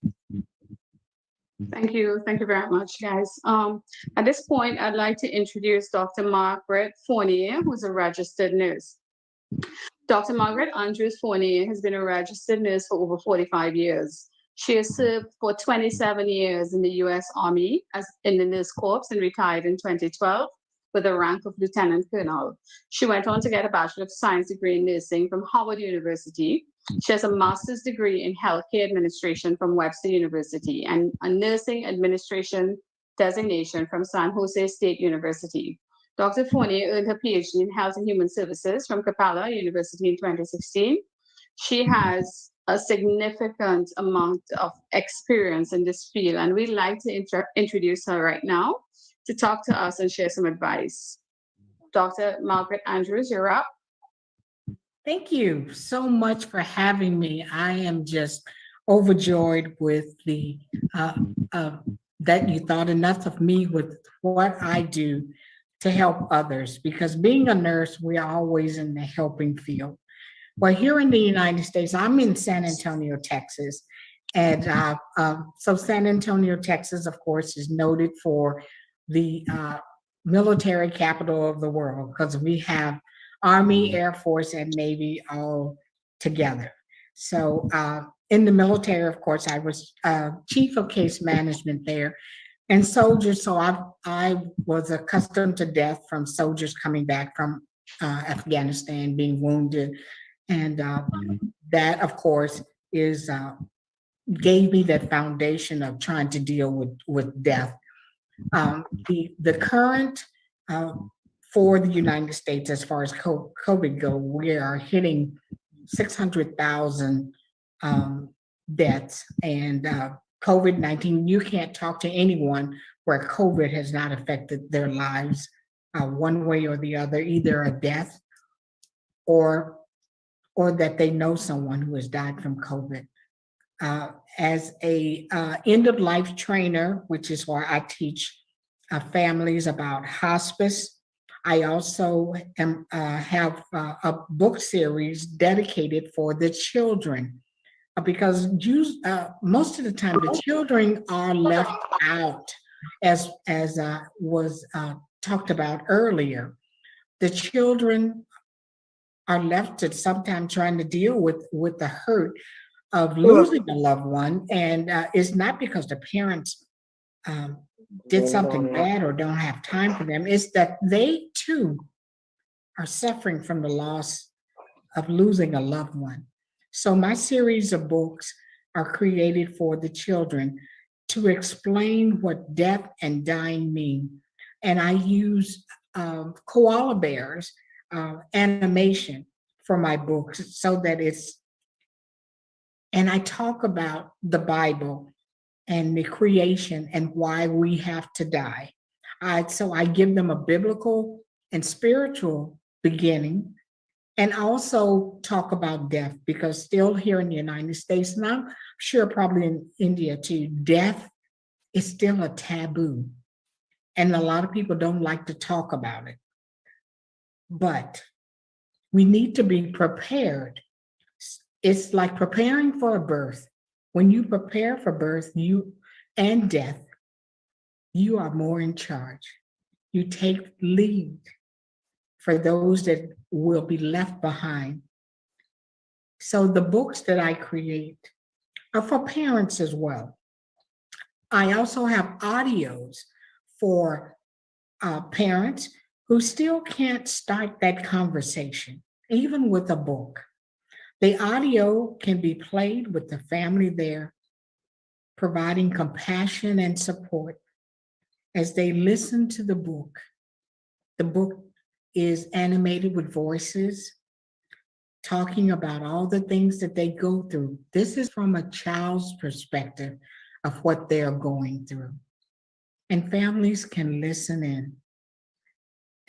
Thank you very much, guys. At this point, I'd like to introduce Dr. Margaret Fournier, who's a registered nurse. Dr. Margaret Andrews Fournier has been a registered nurse for over 45 years. She has served for 27 years in the U.S. Army as in the Nurse Corps and retired in 2012 with the rank of Lieutenant Colonel. She went on to get a Bachelor of Science degree in nursing from Howard University. She has a master's degree in healthcare administration from Webster University and a nursing administration designation from San Jose State University. Dr. Fournier earned her PhD in Health and Human Services from Capella University in 2016. She has a significant amount of experience in this field, and we'd like to introduce her right now to talk to us and share some advice. Dr. Margaret Andrews, you're up. Thank you so much for having me. I am just overjoyed with the that you thought enough of me with what I do to help others, because being a nurse, we are always in the helping field. Well, here in the United States, I'm in San Antonio, Texas. And so San Antonio, Texas, of course, is noted for the military capital of the world, because we have Army, Air Force, and Navy all together. So in the military, of course, I was chief of case management there. And soldiers, so I was accustomed to death from soldiers coming back from Afghanistan, being wounded. And that, of course, is gave me that foundation of trying to deal with death. The current for the United States, as far as COVID go, we are hitting 600,000 deaths, and COVID-19, you can't talk to anyone where COVID has not affected their lives one way or the other, either a death or that they know someone who has died from COVID. As a end-of-life trainer, which is where I teach families about hospice, I also have a book series dedicated for the children, because most of the time the children are left out, as was talked about earlier. The children are left to sometimes trying to deal with the hurt of losing a loved one, and it's not because the parents did something bad or don't have time for them. It's that they too are suffering from the loss of losing a loved one. So my series of books are created for the children to explain what death and dying mean. And I use koala bears animation for my books, so that and I talk about the Bible and the creation and why we have to die. So I give them a biblical and spiritual beginning, and also talk about death, because still here in the United States, and I'm sure probably in India too, death is still a taboo. And a lot of people don't like to talk about it. But we need to be prepared. It's like preparing for a birth. When you prepare for birth and death, you are more in charge. You take lead for those that will be left behind. So the books that I create are for parents as well. I also have audios for parents who still can't start that conversation, even with a book. The audio can be played with the family there, providing compassion and support as they listen to the book. The book is animated with voices, talking about all the things that they go through. This is from a child's perspective of what they're going through. And families can listen in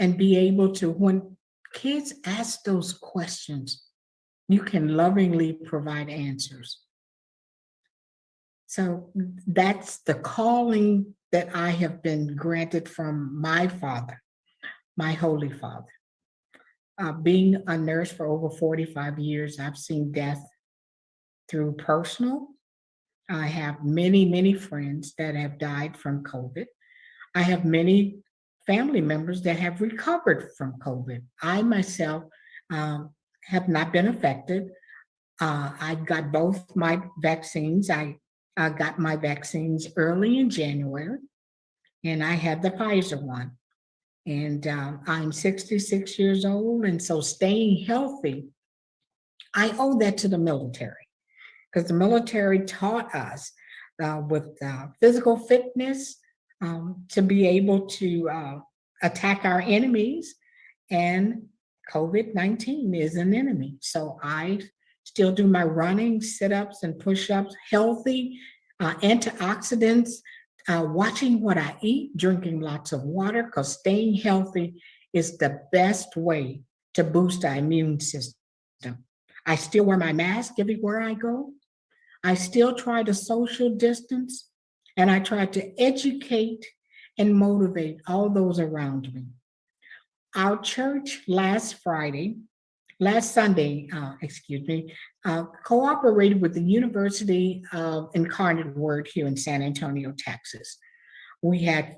and be able to, when kids ask those questions, you can lovingly provide answers. So that's the calling that I have been granted from my father, my Holy Father. Being a nurse for over 45 years, I've seen death through personal. I have many, many friends that have died from COVID. I have many family members that have recovered from COVID. I myself have not been affected. I got both my vaccines. I got my vaccines early in January, and I had the Pfizer one. And I'm 66 years old, and so staying healthy, I owe that to the military, because the military taught us with physical fitness to be able to attack our enemies, and COVID-19 is an enemy. So I still do my running, sit-ups and push-ups, healthy, antioxidants, watching what I eat, drinking lots of water, because staying healthy is the best way to boost our immune system. I still wear my mask everywhere I go. I still try to social distance, and I try to educate and motivate all those around me. Our church last Sunday, cooperated with the University of Incarnate Word here in San Antonio, Texas. We had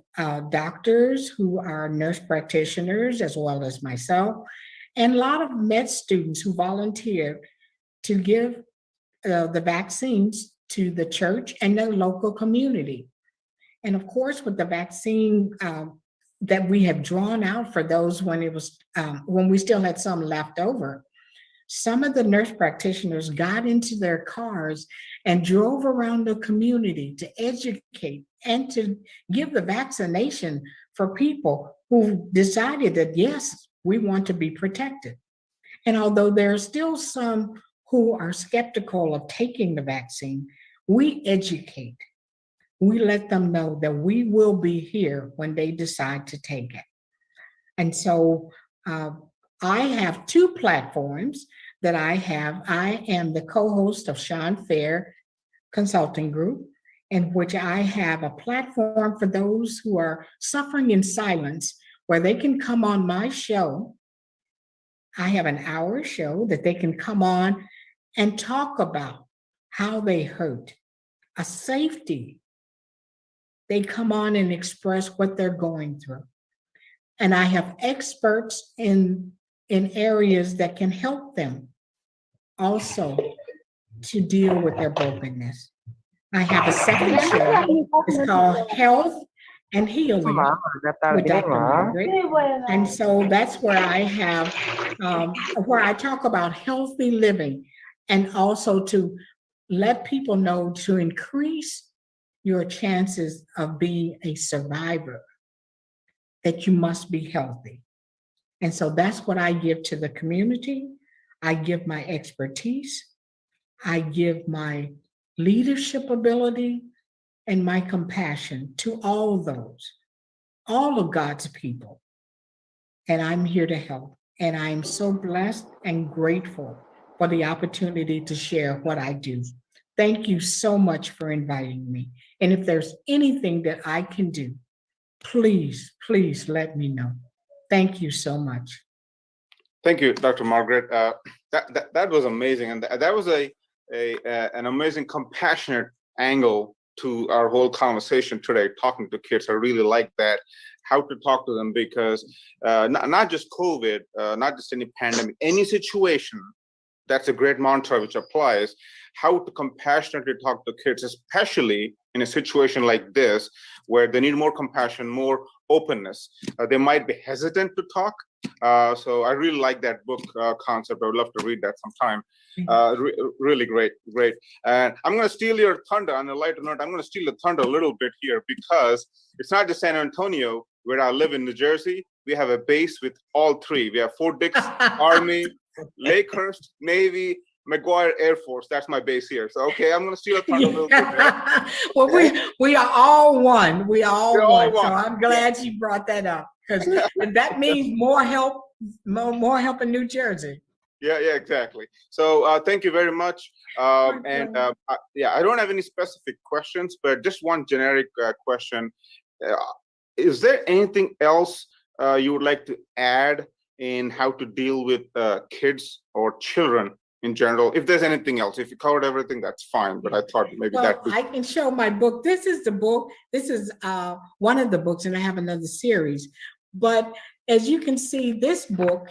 doctors who are nurse practitioners, as well as myself, and a lot of med students who volunteered to give the vaccines to the church and the local community. And of course, with the vaccine that we have drawn out for those when it was when we still had some left over, some of the nurse practitioners got into their cars and drove around the community to educate and to give the vaccination for people who decided that, yes, we want to be protected. And although there are still some who are skeptical of taking the vaccine, we educate. We let them know that we will be here when they decide to take it. And so I have two platforms that I have. I am the co-host of Sean Fair Consulting Group, in which I have a platform for those who are suffering in silence, where they can come on my show. I have an hour show that they can come on and talk about how they hurt, a safety. They come on and express what they're going through. And I have experts in areas that can help them also to deal with their brokenness. I have a second show. It's called Health and Healing with Dr. Margaret. And so that's where I have, where I talk about healthy living, and also to let people know to increase your chances of being a survivor, that you must be healthy. And so that's what I give to the community. I give my expertise. I give my leadership ability and my compassion to all of God's people. And I'm here to help. And I'm so blessed and grateful for the opportunity to share what I do. Thank you so much for inviting me. And if there's anything that I can do, please, please let me know. Thank you so much. Thank you, Dr. Margaret. That was amazing, and that was an amazing, compassionate angle to our whole conversation today. Talking to kids, I really like that. How to talk to them, because not just COVID, not just any pandemic, any situation. That's a great mantra which applies. How to compassionately talk to kids, especially in a situation like this, where they need more compassion, more openness. They might be hesitant to talk. So I really like that book concept. I would love to read that sometime. Really great. And I'm going to steal your thunder. On a lighter note, I'm going to steal the thunder a little bit here, because it's not just San Antonio, where I live in New Jersey. We have a base with all three. We have Fort Dix, Army, Lakehurst, Navy, McGuire Air Force. That's my base here. So, okay, I'm going to steal a thunder a little bit. Right? Well, we are all one. We are all one. So I'm glad you brought that up, because that means more help in New Jersey. Yeah, exactly. So thank you very much. I don't have any specific questions, but just one generic question. Is there anything else you would like to add in how to deal with kids or children in general? If there's anything else, if you covered everything, that's fine. But I thought maybe I can show my book. This is the book. This is one of the books, and I have another series. But as you can see, this book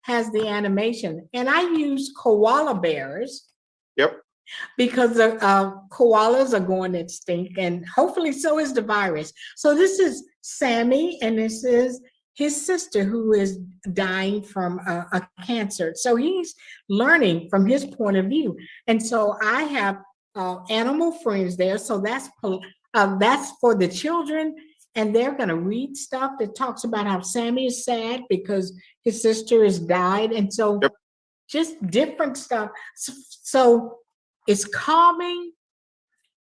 has the animation, and I use koala bears. Yep. Because the koalas are going extinct, and hopefully so is the virus. So this is Sammy, and this is his sister who is dying from a cancer. So he's learning from his point of view. And so I have animal friends there. So that's for the children, and they're going to read stuff that talks about how Sammy is sad because his sister has died. And so just different stuff. So it's calming,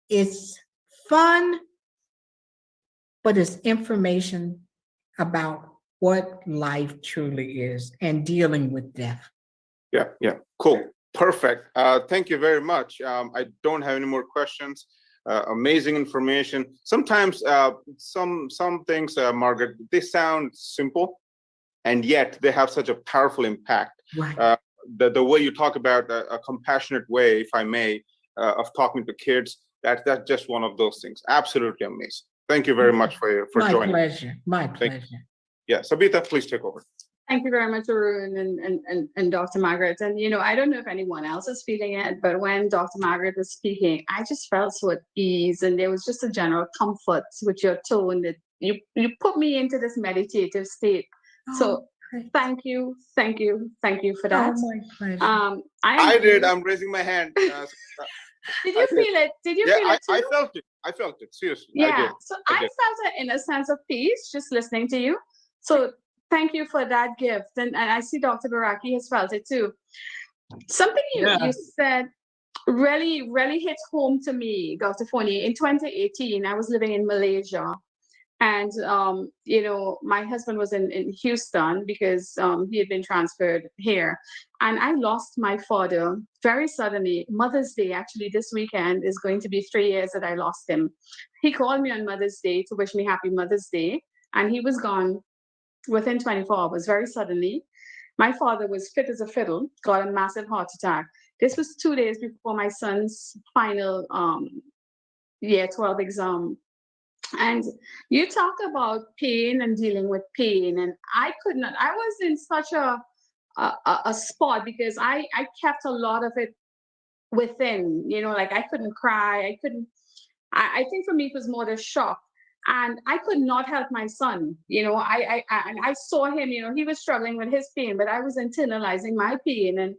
it's fun, but it's information about what life truly is and dealing with death. Yeah, cool, perfect. Thank you very much. I don't have any more questions. Amazing information. Sometimes some things, Margaret, they sound simple, and yet they have such a powerful impact. Right. The way you talk about a compassionate way, if I may, of talking to kids, that's just one of those things. Absolutely amazing. Thank you very much for joining. My pleasure. Yeah, Sabita, please take over. Thank you very much, Arun and Dr. Margaret. And, I don't know if anyone else is feeling it, but when Dr. Margaret was speaking, I just felt so at ease, and there was just a general comfort with your tone that you put me into this meditative state. So thank you for that. Oh, my pleasure. I did. I'm raising my hand. Did you feel it? Did you feel it too? I felt it. Seriously. Yeah. So I felt it in a sense of peace just listening to you. So thank you for that gift. And I see Dr. Baraki has felt it too. Something you said really, really hit home to me, Dr. Foni. In 2018, I was living in Malaysia. And, my husband was in Houston because he had been transferred here. And I lost my father very suddenly. Mother's Day, actually, this weekend is going to be 3 years that I lost him. He called me on Mother's Day to wish me happy Mother's Day. And he was gone within 24 hours, very suddenly. My father was fit as a fiddle, got a massive heart attack. This was 2 days before my son's final year 12 exam. And you talk about pain and dealing with pain, and I was in such a spot because I kept a lot of it within, like I couldn't cry, I think for me it was more the shock. And I could not help my son, I saw him, he was struggling with his pain, but I was internalizing my pain. And,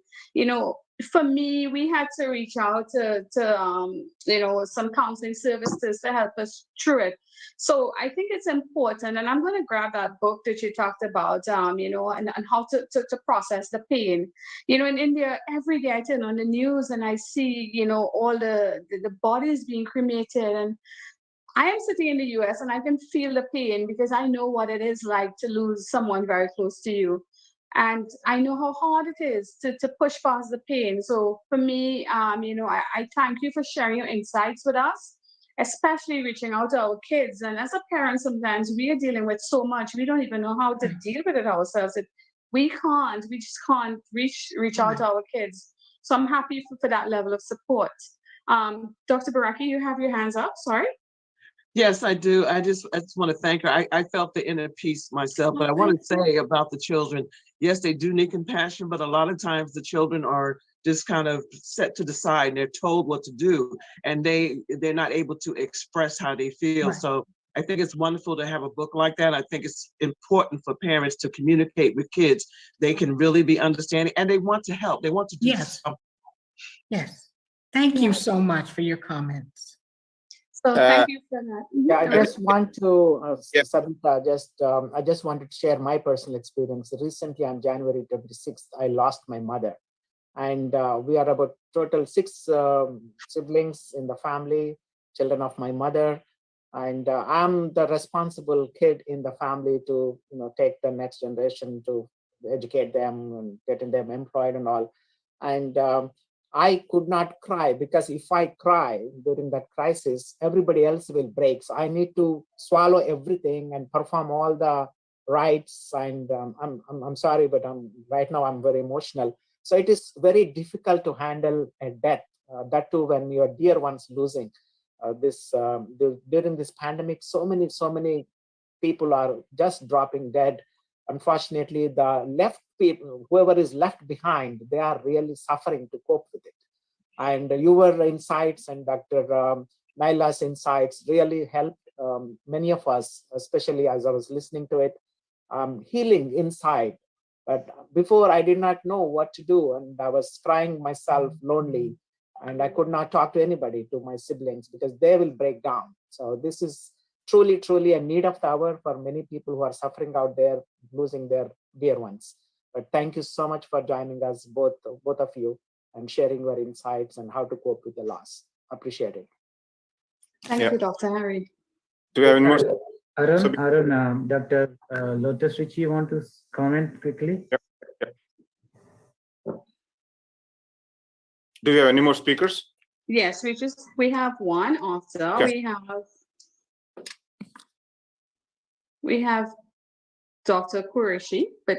for me, we had to reach out to some counseling services to help us through it. So I think it's important, and I'm going to grab that book that you talked about, and how to process the pain. In India, every day I turn on the news and I see, all the bodies being cremated, and I am sitting in the US and I can feel the pain because I know what it is like to lose someone very close to you. And I know how hard it is to push past the pain. So for me, I thank you for sharing your insights with us, especially reaching out to our kids. And as a parent, sometimes we are dealing with so much, we don't even know how to deal with it ourselves. We just can't reach out to our kids. So I'm happy for that level of support. Dr. Baraki, you have your hands up, sorry. Yes, I do. I just want to thank her. I felt the inner peace myself, but I want to say about the children, yes, they do need compassion, but a lot of times the children are just kind of set to the side and they're told what to do, and they're not able to express how they feel. Right. So I think it's wonderful to have a book like that. I think it's important for parents to communicate with kids. They can really be understanding, and they want to help. They want to do something. Yes. Thank you so much for your comments. So thank you for that. Yeah, I just want to, Sabita, I just wanted to share my personal experience. Recently, on January 26th, I lost my mother. And we are about total 6 siblings in the family, children of my mother. And I'm the responsible kid in the family to, take the next generation, to educate them and getting them employed and all. And I could not cry because if I cry during that crisis, everybody else will break. So I need to swallow everything and perform all the rites. And I'm sorry, but right now I'm very emotional. So it is very difficult to handle a death. That too, when your dear ones losing. During this pandemic, so many people are just dropping dead. Unfortunately, the left people, whoever is left behind, they are really suffering to cope with it. And your insights and Dr. Naila's insights really helped many of us, especially as I was listening to it, healing inside. But before, I did not know what to do, and I was crying myself lonely, and I could not talk to anybody, to my siblings, because they will break down. So this is truly a need of the hour for many people who are suffering out there, losing their dear ones. But thank you so much for joining us, both of you, and sharing your insights on how to cope with the loss. Appreciate it. Thank you, Dr. Harry. Do we have any more? Arun, Dr. Lotus Ritchie, want to comment quickly? Yep. Do we have any more speakers? Yes, we have one after. Okay. We have Dr. Qureshi, but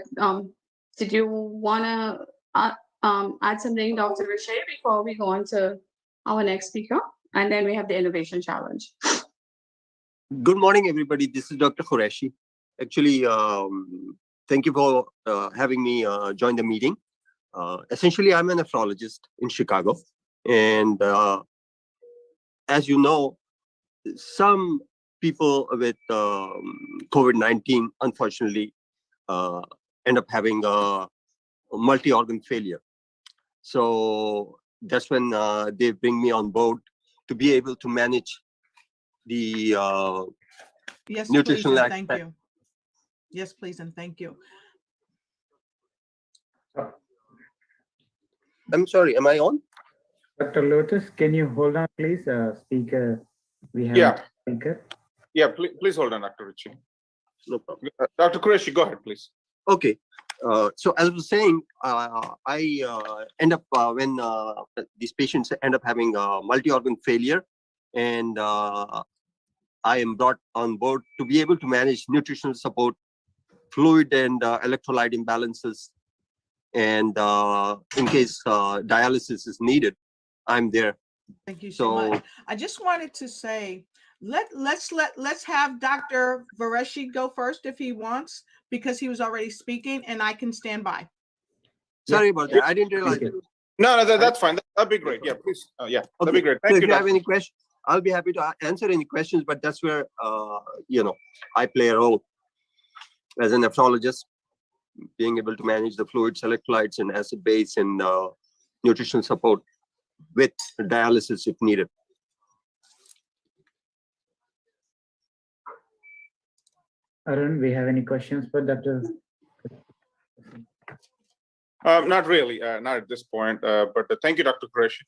did you want to add something, Dr. Rishi, before we go on to our next speaker? And then we have the innovation challenge. Good morning, everybody. This is Dr. Qureshi. Actually, thank you for having me join the meeting. Essentially, I'm a nephrologist in Chicago. And as you know, some people with COVID-19, unfortunately, end up having a multi-organ failure. So that's when they bring me on board to be able to manage the yes, nutritional please, and aspect. thank you. Yes, please, and thank you. I'm sorry, am I on? Dr. Lotus, can you hold on, please? Speaker, we have a speaker. Yeah, please hold on, Dr. Ritchie. No problem. Dr. Qureshi, go ahead, please. Okay. So as I was saying, I end up when these patients end up having multi-organ failure, and I am brought on board to be able to manage nutritional support, fluid and electrolyte imbalances, and in case dialysis is needed, I'm there. Thank you so much. I just wanted to say, let's have Dr. Qureshi go first if he wants, because he was already speaking, and I can stand by. Sorry about that. I didn't realize it. No, that's fine. That'd be great. Yeah, please. Yeah, Okay. that'd be great. So Thank if you. you have any questions, I'll be happy to answer any questions. But that's where I play a role as a nephrologist, being able to manage the fluids, electrolytes, and acid base, and nutritional support with dialysis if needed. Arun, we have any questions for Dr. Not really, not at this point. But thank you, Dr. Qureshi.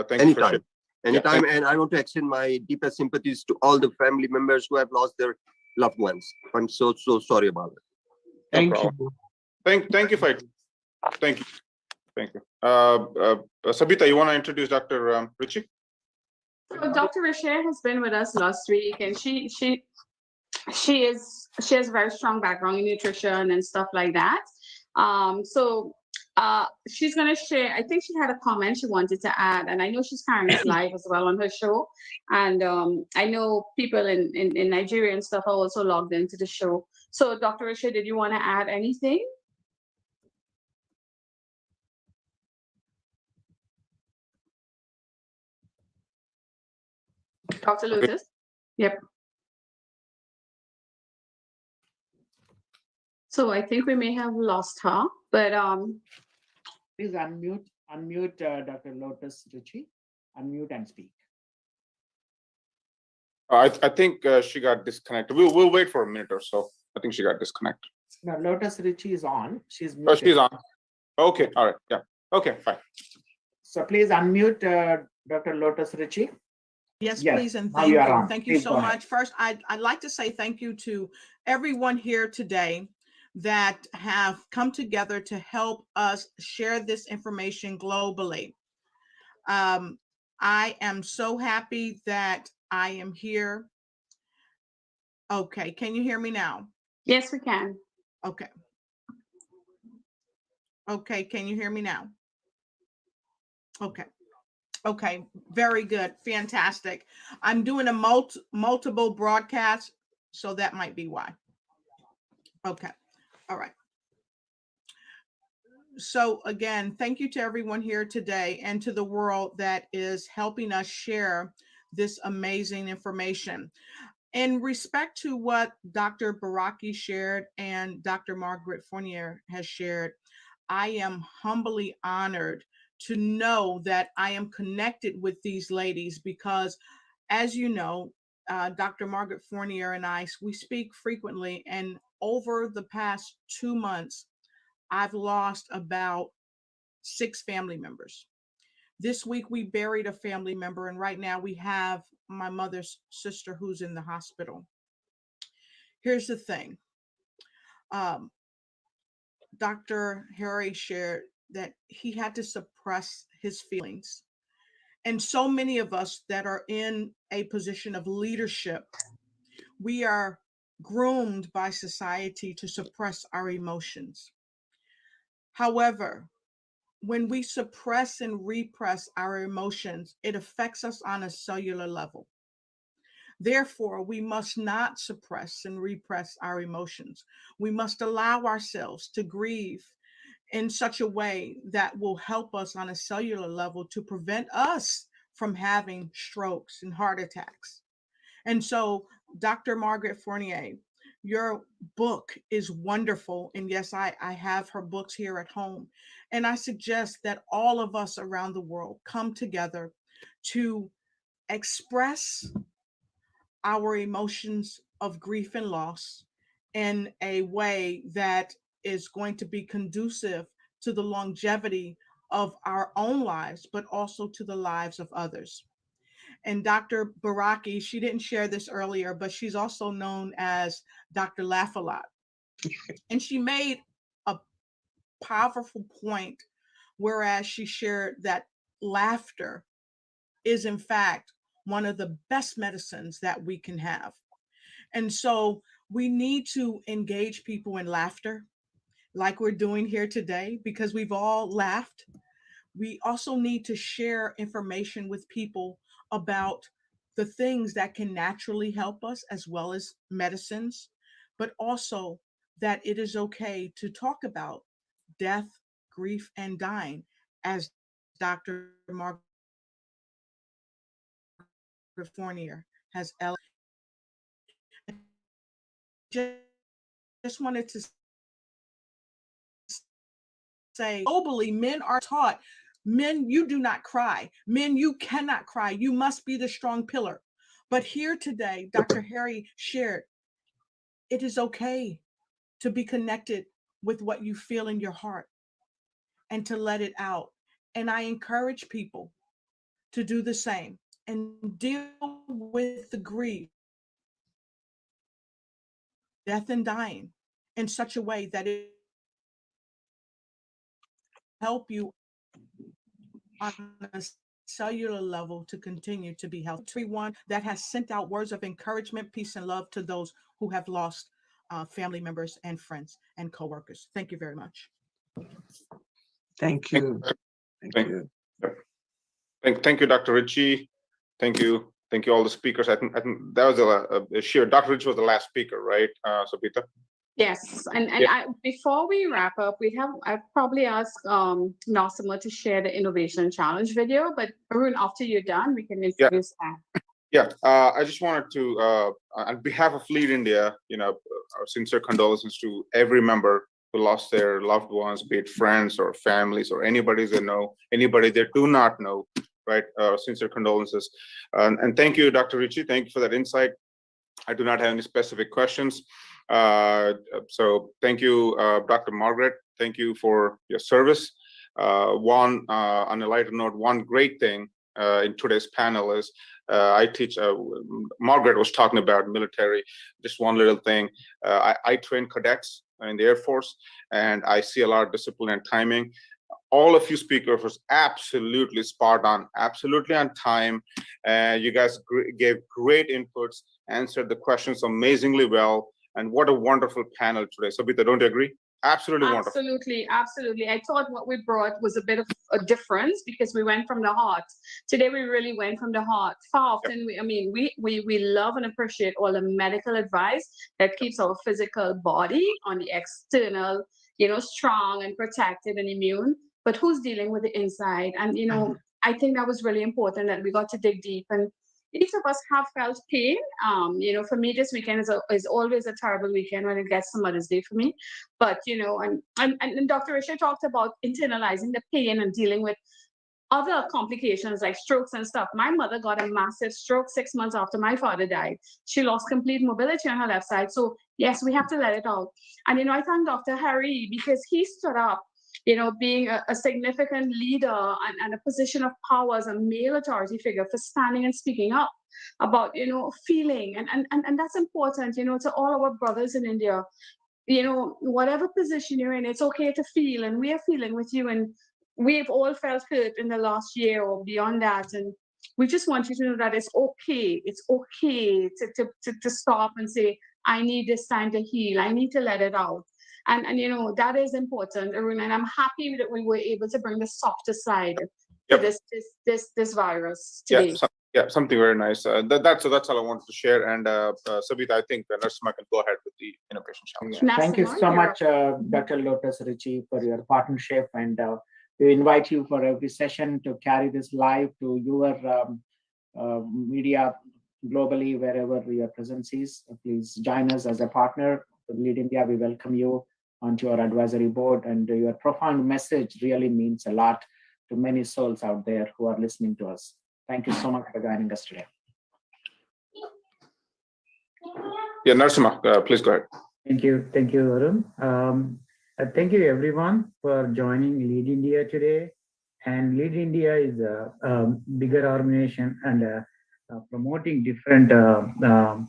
Thank you for sharing. Anytime, and I want to extend my deepest sympathies to all the family members who have lost their loved ones. I'm so sorry about it. Thank you. Thank you for it. Thank you. Sabita, you want to introduce Dr. Ritchie? So Dr. Rishi has been with us last week, and she has a very strong background in nutrition and stuff like that. She's going to share, I think she had a comment she wanted to add, and I know she's carrying us live as well on her show. And I know people in Nigeria and stuff are also logged into the show. So Dr. Rishi, did you want to add anything? Dr. Lotus? Yep. So I think we may have lost her, but Please unmute Dr. Lotus Ritchie, unmute and speak. I think she got disconnected. We'll wait for a minute or so. I think she got disconnected. No, Lotus Ritchie is on. She's muted. Oh, she's on. Okay, all right, yeah. Okay, fine. So please unmute Dr. Lotus Ritchie. Yes, Yes, please, and now thank you are you. on. Thank you Please so go ahead. much. First, I'd like to say thank you to everyone here today that have come together to help us share this information globally. I am so happy that I am here. Okay, can you hear me now? yes, we can. Okay. Okay, can you hear me now? Okay. Okay, very good, fantastic. I'm doing a multiple broadcast, so that might be why. Okay, all right. So again, thank you to everyone here today and to the world that is helping us share this amazing information. In respect to what Dr. Baraki shared and Dr. Margaret Fournier has shared, I am humbly honored to know that I am connected with these ladies because, as you know, Dr. Margaret Fournier and I, we speak frequently, and over the past 2 months, I've lost about 6 family members. This week we buried a family member, and right now we have my mother's sister who's in the hospital. Here's the thing. Dr. Harry shared that he had to suppress his feelings. And so many of us that are in a position of leadership, we are groomed by society to suppress our emotions. However, when we suppress and repress our emotions, it affects us on a cellular level. Therefore, we must not suppress and repress our emotions. We must allow ourselves to grieve in such a way that will help us on a cellular level to prevent us from having strokes and heart attacks. And so, Dr. Margaret Fournier, your book is wonderful. And yes, I have her books here at home. And I suggest that all of us around the world come together to express our emotions of grief and loss in a way that is going to be conducive to the longevity of our own lives, but also to the lives of others. And Dr. Baraki, she didn't share this earlier, but she's also known as Dr. Laugh a Lot. And she made a powerful point, whereas she shared that laughter is in fact one of the best medicines that we can have. And so we need to engage people in laughter like we're doing here today, because we've all laughed. We also need to share information with people about the things that can naturally help us, as well as medicines, but also that it is okay to talk about death, grief, and dying, as Dr. Margaret Fournier has just wanted to say, globally, men are taught, men, you do not cry. Men, you cannot cry. You must be the strong pillar. But here today, Dr. Harry shared, it is okay to be connected with what you feel in your heart and to let it out. And I encourage people to do the same and deal with the grief, death and dying, in such a way that it help you on a cellular level to continue to be healthy. Everyone that has sent out words of encouragement, peace, and love to those who have lost family members and friends and coworkers. Thank you very much. Thank you. Thank you. Thank you, Dr. Ritchie. Thank you all the speakers. I think that was a sheer. Dr. Ritchie was the last speaker, right, Sabita? Yes, and yeah. Before we wrap up, I'd probably ask Nosima to share the Innovation Challenge video, but Arun, after you're done, we can introduce that. Yeah, I just wanted to, on behalf of Lead India, our sincere condolences to every member who lost their loved ones, be it friends or families or anybody they know, anybody they do not know, right? Sincere condolences. And thank you, Dr. Ritchie. Thank you for that insight. I do not have any specific questions. So thank you, Dr. Margaret. Thank you for your service. On a lighter note, one great thing in today's panel is I teach, Margaret was talking about military, just one little thing. I train cadets in the Air Force, and I see a lot of discipline and timing. All of you speakers was absolutely spot on, absolutely on time. You guys gave great inputs, answered the questions amazingly well, and what a wonderful panel today. Sabita, don't you agree? Absolutely wonderful. Absolutely. I thought what we brought was a bit of a difference because we went from the heart. Today we really went from the heart. Far often, we love and appreciate all the medical advice that keeps our physical body on the external, strong and protected and immune. But who's dealing with the inside? And I think that was really important that we got to dig deep, and each of us have felt pain. For me, this weekend is always a terrible weekend when it gets to Mother's Day for me. But and Dr. Risha talked about internalizing the pain and dealing with other complications like strokes and stuff. My mother got a massive stroke 6 months after my father died. She lost complete mobility on her left side. So yes, we have to let it out. And, I thank Dr. Harry because he stood up, being a significant leader and a position of power as a male authority figure for standing and speaking up about, feeling. And that's important, to all our brothers in India. Whatever position you're in, it's okay to feel, and we are feeling with you. And we've all felt hurt in the last year or beyond that. And we just want you to know that it's okay. It's okay to stop and say, I need this time to heal. I need to let it out. And that is important, Arun. And I'm happy that we were able to bring the softer side to this virus today. Something very nice. That's all I wanted to share. And Sabita, I think Narsima can go ahead with the innovation challenge. Thank you so much, Dr. Lotus Richie, for your partnership. And we invite you for every session to carry this live to your media globally, wherever your presence is. Please join us as a partner with Lead India. We welcome you onto our advisory board, and your profound message really means a lot to many souls out there who are listening to us. Thank you so much for joining us today. Yeah, Narsima, please go ahead. Thank you, Arun. Thank you everyone for joining Lead India today. And Lead India is a bigger organization and promoting different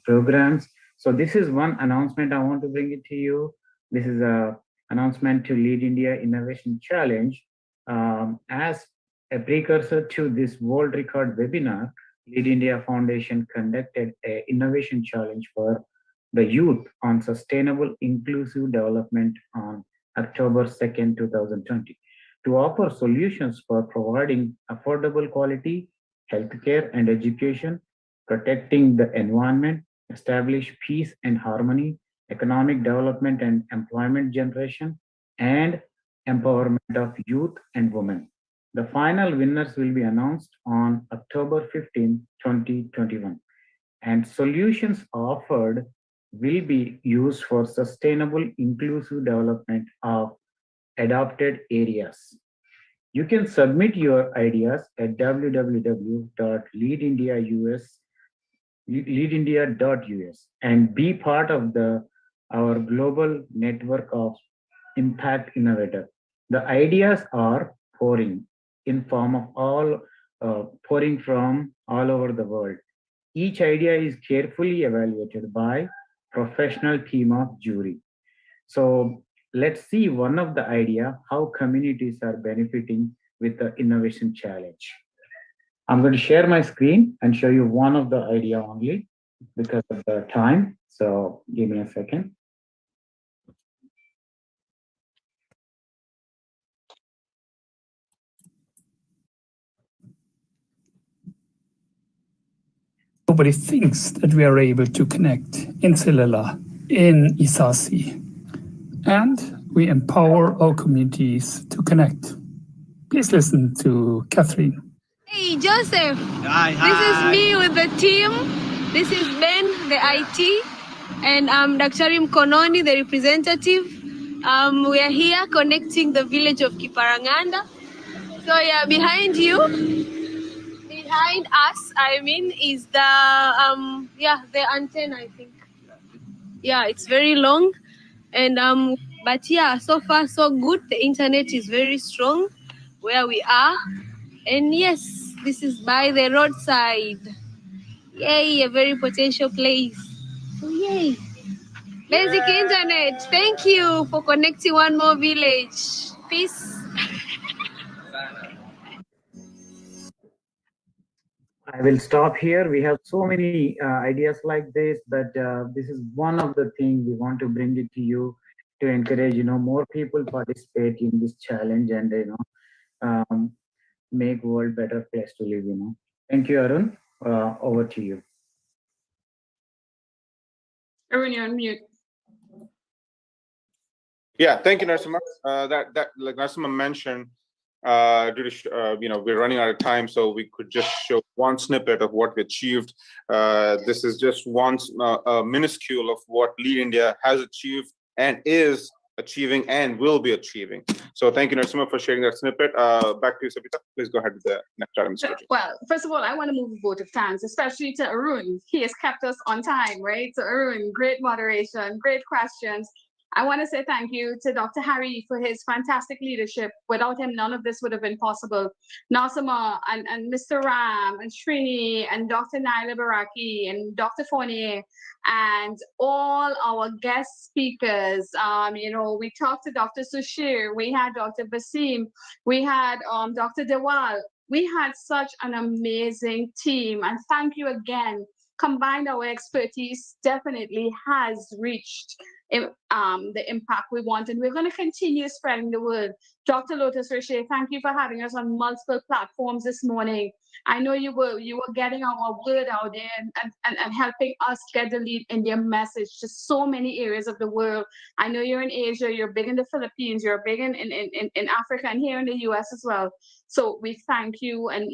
programs. So this is one announcement I want to bring it to you. This is an announcement to Lead India Innovation Challenge. As a precursor to this world record webinar, Lead India Foundation conducted an innovation challenge for the youth on sustainable inclusive development on October 2nd, 2020, to offer solutions for providing affordable quality healthcare and education, protecting the environment, establish peace and harmony, economic development and employment generation, and empowerment of youth and women. The final winners will be announced on October 15, 2021. And solutions offered will be used for sustainable inclusive development of adopted areas. You can submit your ideas at www.leadindia.us and be part of our global network of impact innovator. The ideas are pouring from all over the world. Each idea is carefully evaluated by professional team of jury. So let's see one of the idea, how communities are benefiting with the innovation challenge. I'm going to share my screen and show you one of the idea only because of the time. So give me a second. Nobody thinks that we are able to connect in Sillela, in Isasi, and we empower our communities to connect. Please listen to Catherine. Hey, Joseph. Hi. This is me with the team. This is Ben, the IT, and Dr. Mkononi, the representative. We are here connecting the village of Kiparanganda. So yeah, behind us, is the the antenna, I think. Yeah, it's very long, and but yeah, so far so good. The internet is very strong where we are, and yes, this is by the roadside. Yay, a very potential place. So yay. Basic internet. Thank you for connecting one more village. Peace. I will stop here. We have so many ideas like this, but this is one of the things we want to bring it to you to encourage, more people participate in this challenge and, make world better place to live, Thank you, Arun. Over to you. Arun, you're on mute. Yeah, thank you, Narsima. That like Narsima mentioned, we're running out of time, so we could just show one snippet of what we achieved. This is just one minuscule of what Lead India has achieved and is achieving and will be achieving. So thank you, Narasimha, for sharing that snippet. Back to you, Sabita. Please go ahead with the next item. Well, first of all, I want to move a vote of thanks, especially to Arun. He has kept us on time, right? So Arun, great moderation, great questions. I want to say thank you to Dr. Harry for his fantastic leadership. Without him, none of this would have been possible. Nasima and Mr. Ram and Srini and Dr. Naila Baraki and Dr. Fournier and all our guest speakers. We talked to Dr. Sushir, we had Dr. Basim, we had Dr. Dewal. We had such an amazing team, and thank you again. Combined, our expertise definitely has reached the impact we want, and we're going to continue spreading the word. Dr. Lotus Rishi, thank you for having us on multiple platforms this morning. I know you were getting our word out there and helping us get the Lead India message to so many areas of the world. I know you're in Asia, you're big in the Philippines, you're big in Africa, and here in the US as well. So we thank you, and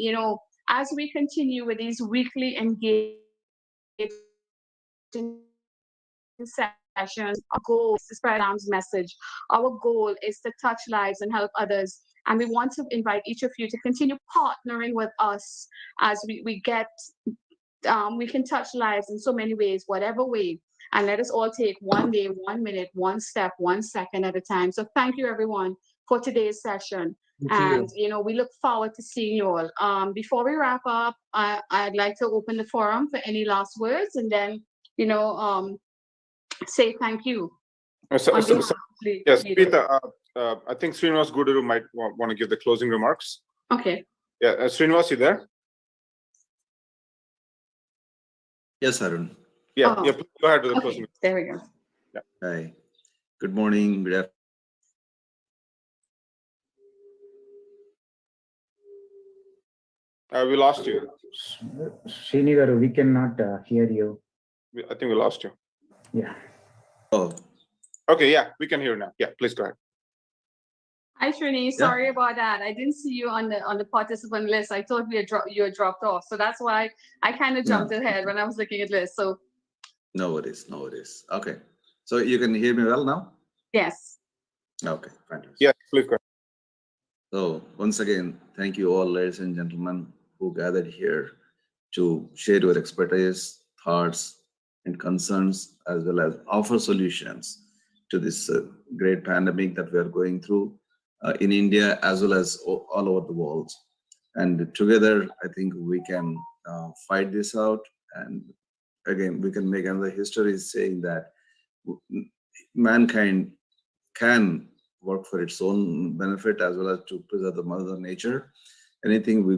as we continue with these weekly engagement sessions, our goal is to spread Ram's message. Our goal is to touch lives and help others. And we want to invite each of you to continue partnering with us as we can touch lives in so many ways, whatever way. And let us all take 1 day, 1 minute, 1 step, 1 second at a time. So thank you, everyone, for today's session. And we look forward to seeing you all. Before we wrap up, I'd like to open the forum for any last words, and then say thank you. Yes, Peter, I think Srinivas Guduru might want to give the closing remarks. Okay. Yeah, Srinivas, you there? Yes, Arun. Yeah, please go ahead with the closing. There we go. Yeah. Hi. Good morning. Good afternoon. We lost you. Srinivaru, we cannot hear you. I think we lost you. Yeah. Oh. Okay, yeah, we can hear now. Yeah, please go ahead. Hi, Srini. Sorry about that. I didn't see you on the participant list. I thought you had dropped off. So that's why I kind of jumped ahead when I was looking at this. So no worries, no worries. Okay. So you can hear me well now? Yes. Okay, fantastic. Yes, please go ahead. So once again, thank you all, ladies and gentlemen, who gathered here to share your expertise, thoughts, and concerns, as well as offer solutions to this great pandemic that we are going through in India, as well as all over the world. And together, I think we can fight this out. And again, we can make another history saying that mankind can work for its own benefit as well as to preserve the mother nature. Anything we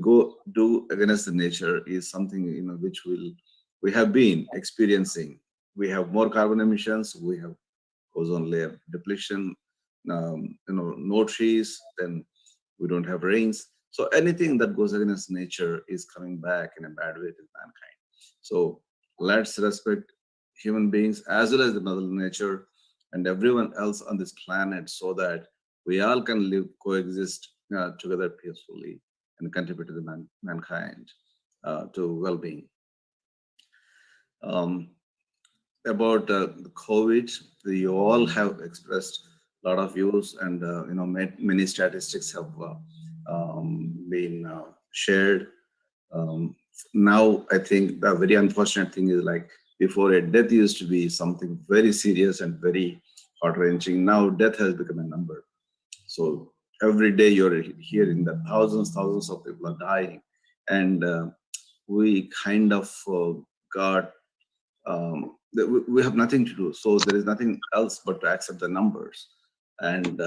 do against the nature is something which we have been experiencing. We have more carbon emissions, we have ozone layer depletion, no trees, then we don't have rains. So anything that goes against nature is coming back in a bad way to mankind. So let's respect human beings as well as the mother nature and everyone else on this planet, so that we all can coexist together peacefully and contribute to the mankind to well-being. About the COVID, you all have expressed a lot of views, and many statistics have been shared. Now, I think the very unfortunate thing is, like, before, a death used to be something very serious and very heart-wrenching. Now death has become a number. So every day you're hearing that thousands of people are dying, and we kind of got we have nothing to do. So there is nothing else but to accept the numbers and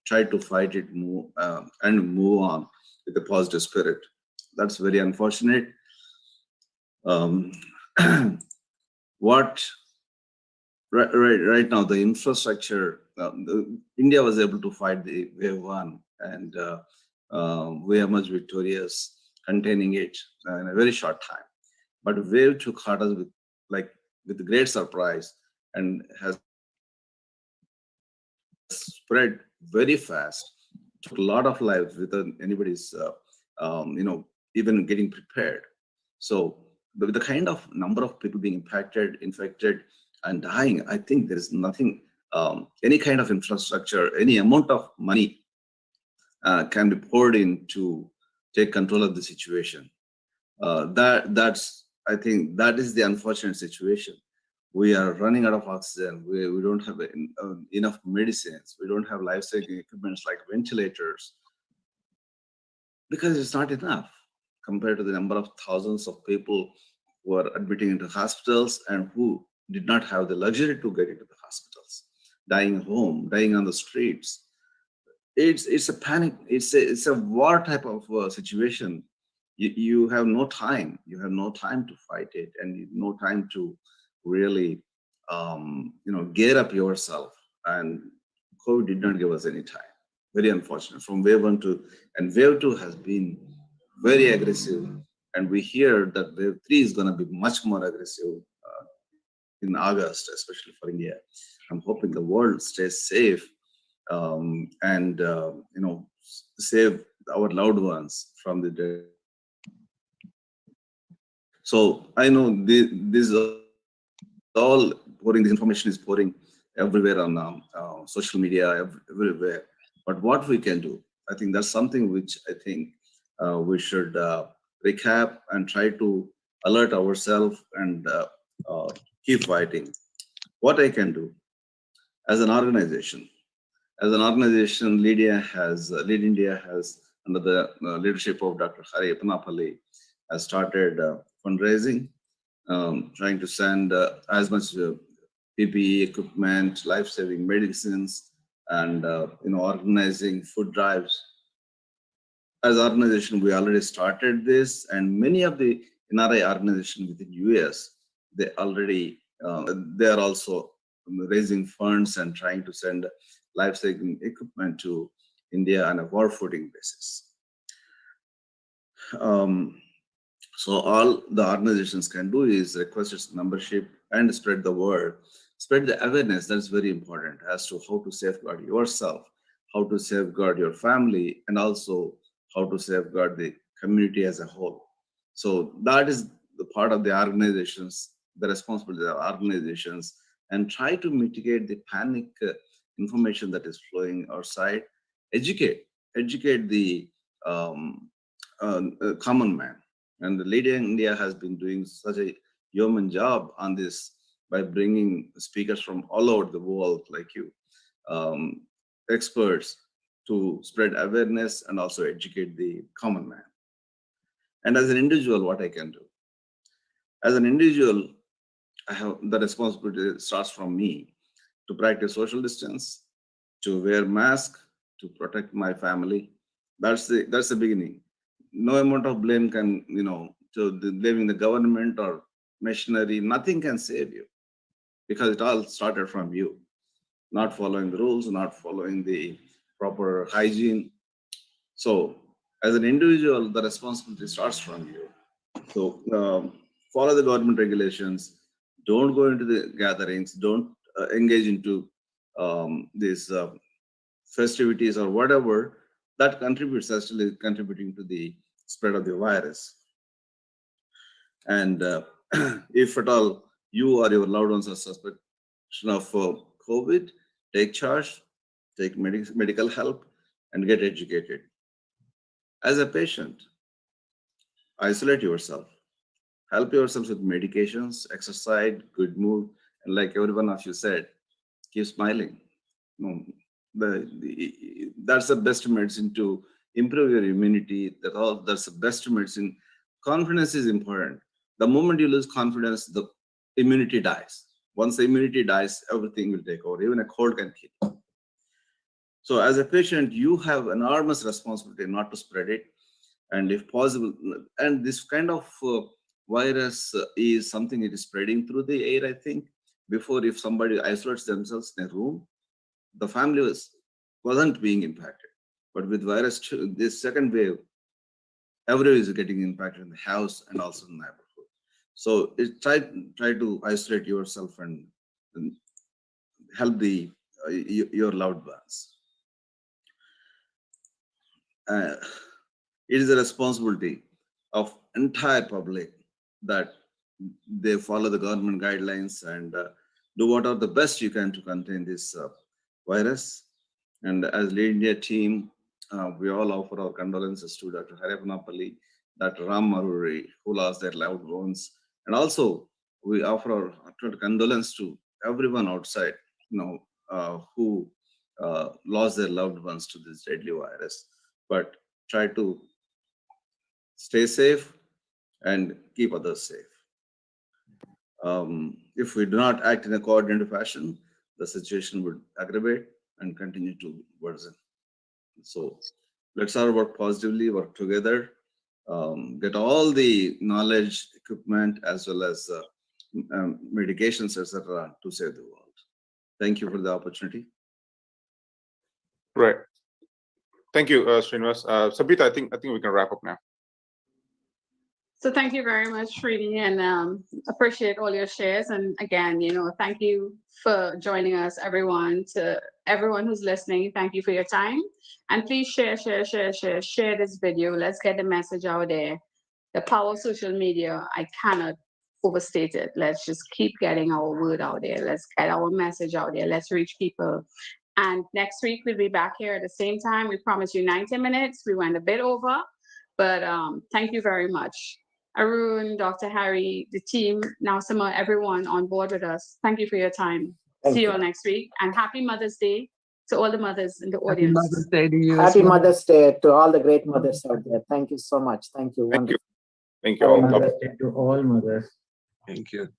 try to fight it, and move on with a positive spirit. That's very unfortunate. Right now, the infrastructure, India was able to fight the wave 1, and we are much victorious containing it in a very short time. But wave 2 caught us with great surprise and has spread very fast, took a lot of lives without anybody's even getting prepared. So with the kind of number of people being impacted, infected, and dying, I think there is nothing any kind of infrastructure, any amount of money can be poured in to take control of the situation. I think that is the unfortunate situation. We are running out of oxygen. We don't have enough medicines. We don't have life-saving equipments like ventilators because it's not enough compared to the number of thousands of people who are admitting into hospitals and who did not have the luxury to get into the hospitals, dying home, dying on the streets. It's a panic. It's a war type of situation. You have no time. You have no time to fight it, and no time to really gear up yourself. And COVID did not give us any time. Very unfortunate. From wave 1 to wave 2 has been very aggressive, and we hear that wave 3 is going to be much more aggressive in August, especially for India. I'm hoping the world stays safe and save our loved ones from the death. So I know this all pouring, this information is pouring everywhere on social media, everywhere. But what we can do, I think that's something which I think we should recap and try to alert ourselves and keep fighting. What I can do as an organization, Lead India has, under the leadership of Dr. Hari Appanapalli, has started fundraising, trying to send as much PPE equipment, life-saving medicines, and organizing food drives. As an organization, we already started this, and many of the NRI organizations within US, they are also raising funds and trying to send life-saving equipment to India on a war footing basis. So all the organizations can do is request its membership and spread the word, spread the awareness. That's very important as to how to safeguard yourself, how to safeguard your family, and also how to safeguard the community as a whole. So that is the part of the organizations, the responsibility of organizations, and try to mitigate the panic information that is flowing outside. Educate the common man. And the Lead India has been doing such a yeoman job on this by bringing speakers from all over the world, like you, experts, to spread awareness and also educate the common man. And as an individual, what I can do? As an individual, I have the responsibility starts from me to practice social distance, to wear mask, to protect my family. That's the beginning. No amount of blame can, blaming the government or machinery, nothing can save you, because it all started from you, not following the rules, not following the proper hygiene. So as an individual, the responsibility starts from you. So follow the government regulations, don't go into the gatherings, don't engage into these festivities or whatever that contributes, actually contributing to the spread of the virus. And if at all you or your loved ones are suspect of COVID, take charge, take medical help, and get educated. As a patient, isolate yourself. Help yourself with medications, exercise, good mood, and like every one of you said, keep smiling. That's the best medicine to improve your immunity. That's the best medicine. Confidence is important. The moment you lose confidence, the immunity dies. Once the immunity dies, everything will take over. Even a cold can kill you. So as a patient, you have enormous responsibility not to spread it. And if possible, and this kind of virus is something that is spreading through the air, I think. Before, if somebody isolates themselves in a room, the family wasn't being impacted. But with virus 2, this second wave, everyone is getting impacted in the house and also in the neighborhood. So try to isolate yourself and help your loved ones. It is a responsibility of entire public that they follow the government guidelines and do what are the best you can to contain this virus. And as Lead India team, we all offer our condolences to Dr. Hariapannapalli, Dr. Ram Maruri, who lost their loved ones. And also, we offer our heartfelt condolence to everyone outside, who lost their loved ones to this deadly virus. But try to stay safe and keep others safe. If we do not act in a coordinated fashion, the situation would aggravate and continue to worsen. So let's all work positively, work together, get all the knowledge, equipment, as well as medications, etc., to save the world. Thank you for the opportunity. Right. Thank you, Srinivas. Sabita, I think we can wrap up now. So thank you very much, Srini, and appreciate all your shares. And again, thank you for joining us, everyone. To everyone who's listening, thank you for your time. And please share this video. Let's get the message out there. The power of social media, I cannot overstate it. Let's just keep getting our word out there. Let's get our message out there. Let's reach people. And next week, we'll be back here at the same time. We promised you 90 minutes. We went a bit over, but thank you very much. Arun, Dr. Harry, the team, Nausima, everyone on board with us. Thank you for your time. See you all next week. And happy Mother's Day to all the mothers in the audience. Happy Mother's Day to you. Happy Mother's Day to all the great mothers out there. Thank you so much. Thank you. Thank you. Thank Happy you all. Mother's Day to all mothers. Thank you.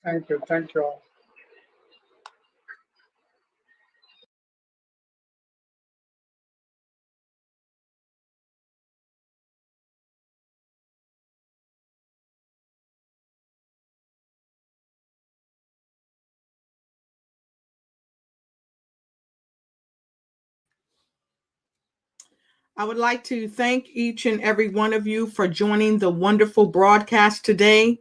Thank you. Thank you all. I would like to thank each and every one of you for joining the wonderful broadcast today,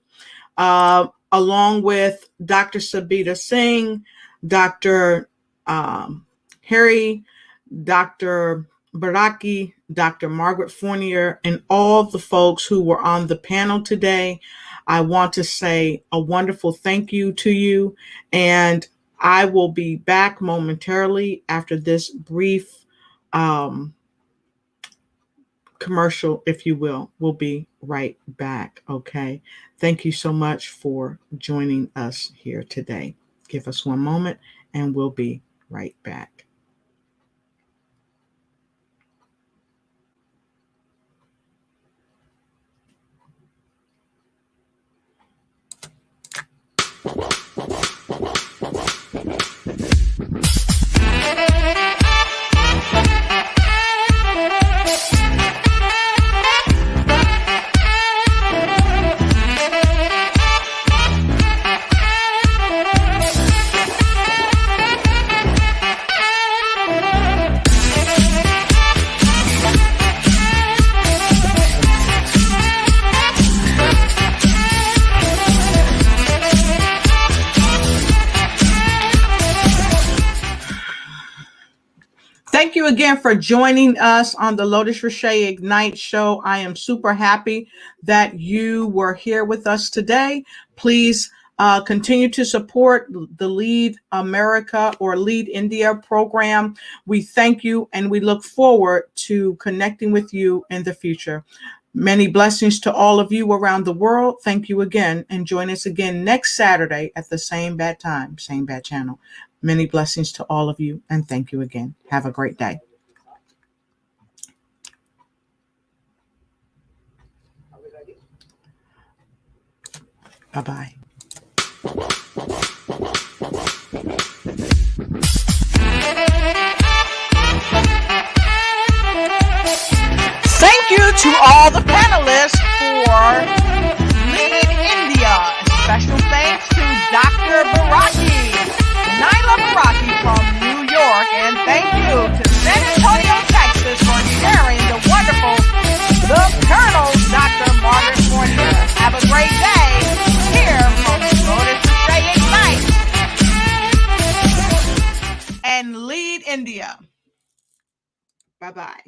along with Dr. Sabita Singh, Dr. Harry, Dr. Baraki, Dr. Margaret Fournier, and all the folks who were on the panel today. I want to say a wonderful thank you to you, and I will be back momentarily after this brief commercial, if you will. We'll be right back. Okay. Thank you so much for joining us here today. Give us one moment and we'll be right back. Thank you again for joining us on the Lotus Richey Ignite show. I am super happy that you were here with us today. Please continue to support the Lead America or Lead India program. We thank you and we look forward to connecting with you in the future. Many blessings to all of you around the world. Thank you again, and join us again next Saturday at the same bad time, same bad channel. Many blessings to all of you, and thank you again. Have a great day. Bye-bye. Thank you to all the panelists for Lead India. Special thanks to Dr. Baraki, Nyla Baraki from New York, and thank you to San Antonio, Texas for sharing the wonderful The Colonel, Dr. Margaret Fournier. Have a great day here from Lotus Richey Ignite and Lead India. Bye-bye.